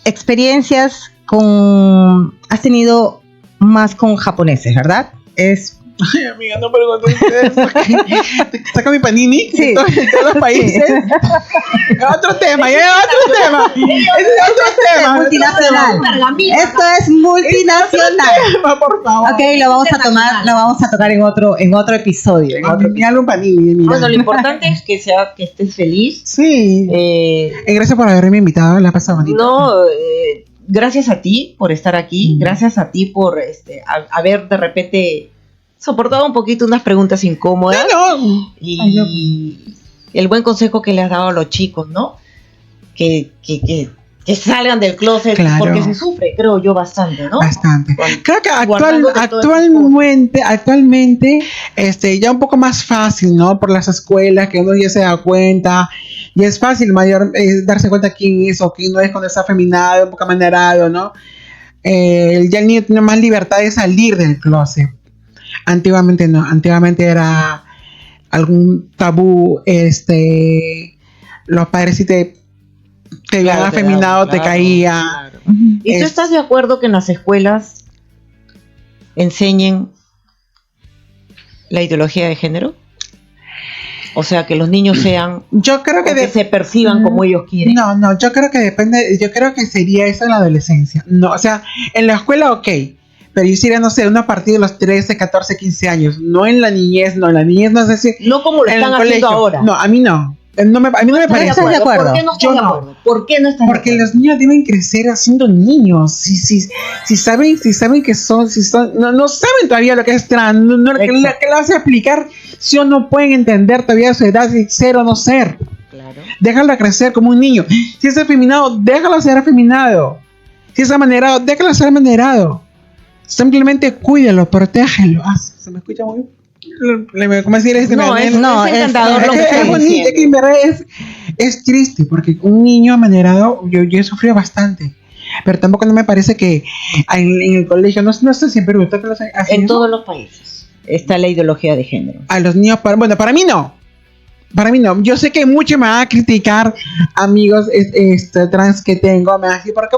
[SPEAKER 2] experiencias con... Has tenido más con japoneses, ¿verdad? Es...
[SPEAKER 4] Ay, amiga, no preguntes ustedes porque saca mi panini
[SPEAKER 2] Sí.
[SPEAKER 4] en todos los países. Otro tema, ya otro tema. Es otro tema.
[SPEAKER 2] multinacional. Esto es multinacional.
[SPEAKER 4] Tema, por favor.
[SPEAKER 2] Ok, lo vamos a tocar en otro episodio. En otro
[SPEAKER 4] Mi álbum panini, mira.
[SPEAKER 1] Bueno, lo importante es que estés feliz.
[SPEAKER 4] Sí. Gracias por haberme invitado, la pasado bonito.
[SPEAKER 1] No, gracias a ti por estar aquí, gracias a ti por haber de repente soportado un poquito unas preguntas incómodas
[SPEAKER 4] No.
[SPEAKER 1] y el buen consejo que le has dado a los chicos, ¿no? Que que salgan del closet,
[SPEAKER 4] Claro.
[SPEAKER 1] porque se sufre, creo yo, bastante, ¿no?
[SPEAKER 4] Bastante.
[SPEAKER 1] Cuando-
[SPEAKER 4] Creo que
[SPEAKER 1] guardándote todas esas
[SPEAKER 4] actualmente, ya un poco más fácil, ¿no? Por las escuelas, que uno ya se da cuenta, y es fácil darse cuenta quién es o quién no es cuando está afeminado, un poco amanerado, ¿no? Ya el niño tiene más libertad de salir del closet. Antiguamente no, antiguamente era algún tabú, los padres si te veían
[SPEAKER 1] Claro,
[SPEAKER 4] afeminado, te
[SPEAKER 1] claro,
[SPEAKER 4] caía.
[SPEAKER 1] claro. ¿Y tú
[SPEAKER 4] Es-
[SPEAKER 1] estás de acuerdo que en las escuelas enseñen la ideología de género? O sea, que los niños sean,
[SPEAKER 4] Yo creo
[SPEAKER 1] o que
[SPEAKER 4] que
[SPEAKER 1] se perciban como ellos quieren.
[SPEAKER 4] No, yo creo que depende, yo creo que sería eso en la adolescencia. No, o sea, en la escuela ok, pero yo sería, no sé, una a partir de los 13, 14, 15 años, no en la niñez, no sé si
[SPEAKER 1] No como lo
[SPEAKER 4] en
[SPEAKER 1] están
[SPEAKER 4] el
[SPEAKER 1] haciendo
[SPEAKER 4] colegio.
[SPEAKER 1] ahora.
[SPEAKER 4] No, a mí no. A mí no me parece.
[SPEAKER 2] ¿Estás de acuerdo?
[SPEAKER 1] ¿Por qué no estás
[SPEAKER 4] Yo
[SPEAKER 1] de
[SPEAKER 4] no.
[SPEAKER 1] acuerdo? ¿Por qué no estás
[SPEAKER 4] Porque
[SPEAKER 1] de acuerdo?
[SPEAKER 4] los niños deben crecer siendo niños. Si saben que son, no saben todavía lo que es trans, que le vas a explicar si o no pueden entender todavía su edad, si ser o no ser.
[SPEAKER 1] Claro.
[SPEAKER 4] Déjalo crecer como un niño. Si es afeminado, déjalo ser afeminado. Si es amanerado, déjalo ser amanerado. Simplemente cuídalo, protégelo. Se me escucha muy. ¿Cómo decir esto?
[SPEAKER 1] No, es encantador lo que
[SPEAKER 4] es
[SPEAKER 1] estás
[SPEAKER 4] bonito,
[SPEAKER 1] diciendo.
[SPEAKER 4] que en verdad es triste, porque un niño amanerado, yo he sufrido bastante. Pero tampoco no me parece que en el colegio, no sé si en Perú, ¿tú que lo hacen
[SPEAKER 1] En
[SPEAKER 4] eso?
[SPEAKER 1] todos los países está la ideología de género.
[SPEAKER 4] A los niños, para mí no. Para mí no. Yo sé que mucho me van a criticar amigos trans que tengo. Me van a decir, porque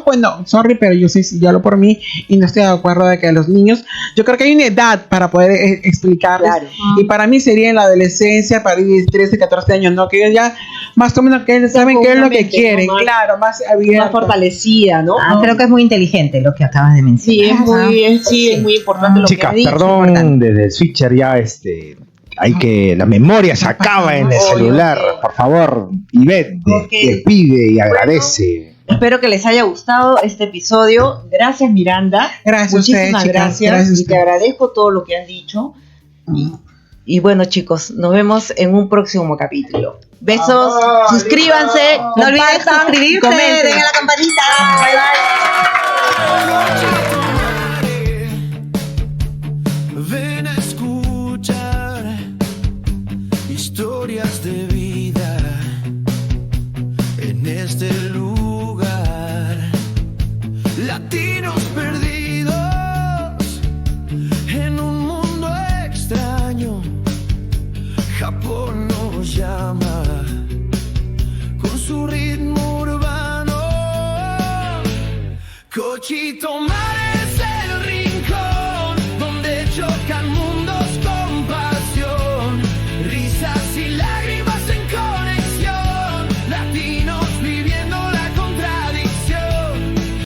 [SPEAKER 4] pues no, sorry, pero yo sí hablo por mí y no estoy de acuerdo de que a los niños, yo creo que hay una edad para poder explicarles.
[SPEAKER 1] Claro.
[SPEAKER 4] Y para mí sería en la adolescencia, para 13, 14 años, ¿no? Que ellos ya más o menos que saben qué es lo que
[SPEAKER 1] mente,
[SPEAKER 4] quieren.
[SPEAKER 1] ¿no? Más-
[SPEAKER 4] Claro, más
[SPEAKER 1] Más
[SPEAKER 4] abierto.
[SPEAKER 1] fortalecida, ¿no?
[SPEAKER 2] Creo que es muy inteligente lo que acabas de mencionar.
[SPEAKER 1] Sí, es muy importante lo que
[SPEAKER 5] Chicas,
[SPEAKER 1] has dicho.
[SPEAKER 5] perdón,
[SPEAKER 2] importante.
[SPEAKER 5] desde el switcher ya hay que, la memoria se acaba en el
[SPEAKER 1] Obvio,
[SPEAKER 5] celular,
[SPEAKER 1] obvio.
[SPEAKER 5] por favor, Ivette,
[SPEAKER 1] Porque-
[SPEAKER 5] despide y agradece.
[SPEAKER 1] Espero que les haya gustado este episodio. Gracias, Miranda.
[SPEAKER 4] Gracias a
[SPEAKER 1] Muchísimas
[SPEAKER 4] ustedes, chicas.
[SPEAKER 1] gracias.
[SPEAKER 4] Gracias a
[SPEAKER 1] Y te
[SPEAKER 4] ustedes.
[SPEAKER 1] agradezco todo lo que has dicho. Y bueno, chicos, nos vemos en un próximo capítulo. Besos, suscríbanse,
[SPEAKER 2] No olviden
[SPEAKER 1] compartan,
[SPEAKER 2] suscribirse,
[SPEAKER 1] comenten.
[SPEAKER 2] den a la campanita.
[SPEAKER 3] Ven a escuchar historias de vida en este lugar. Latinos perdidos en un mundo extraño. Japón nos llama con su ritmo urbano. Cochito Mares.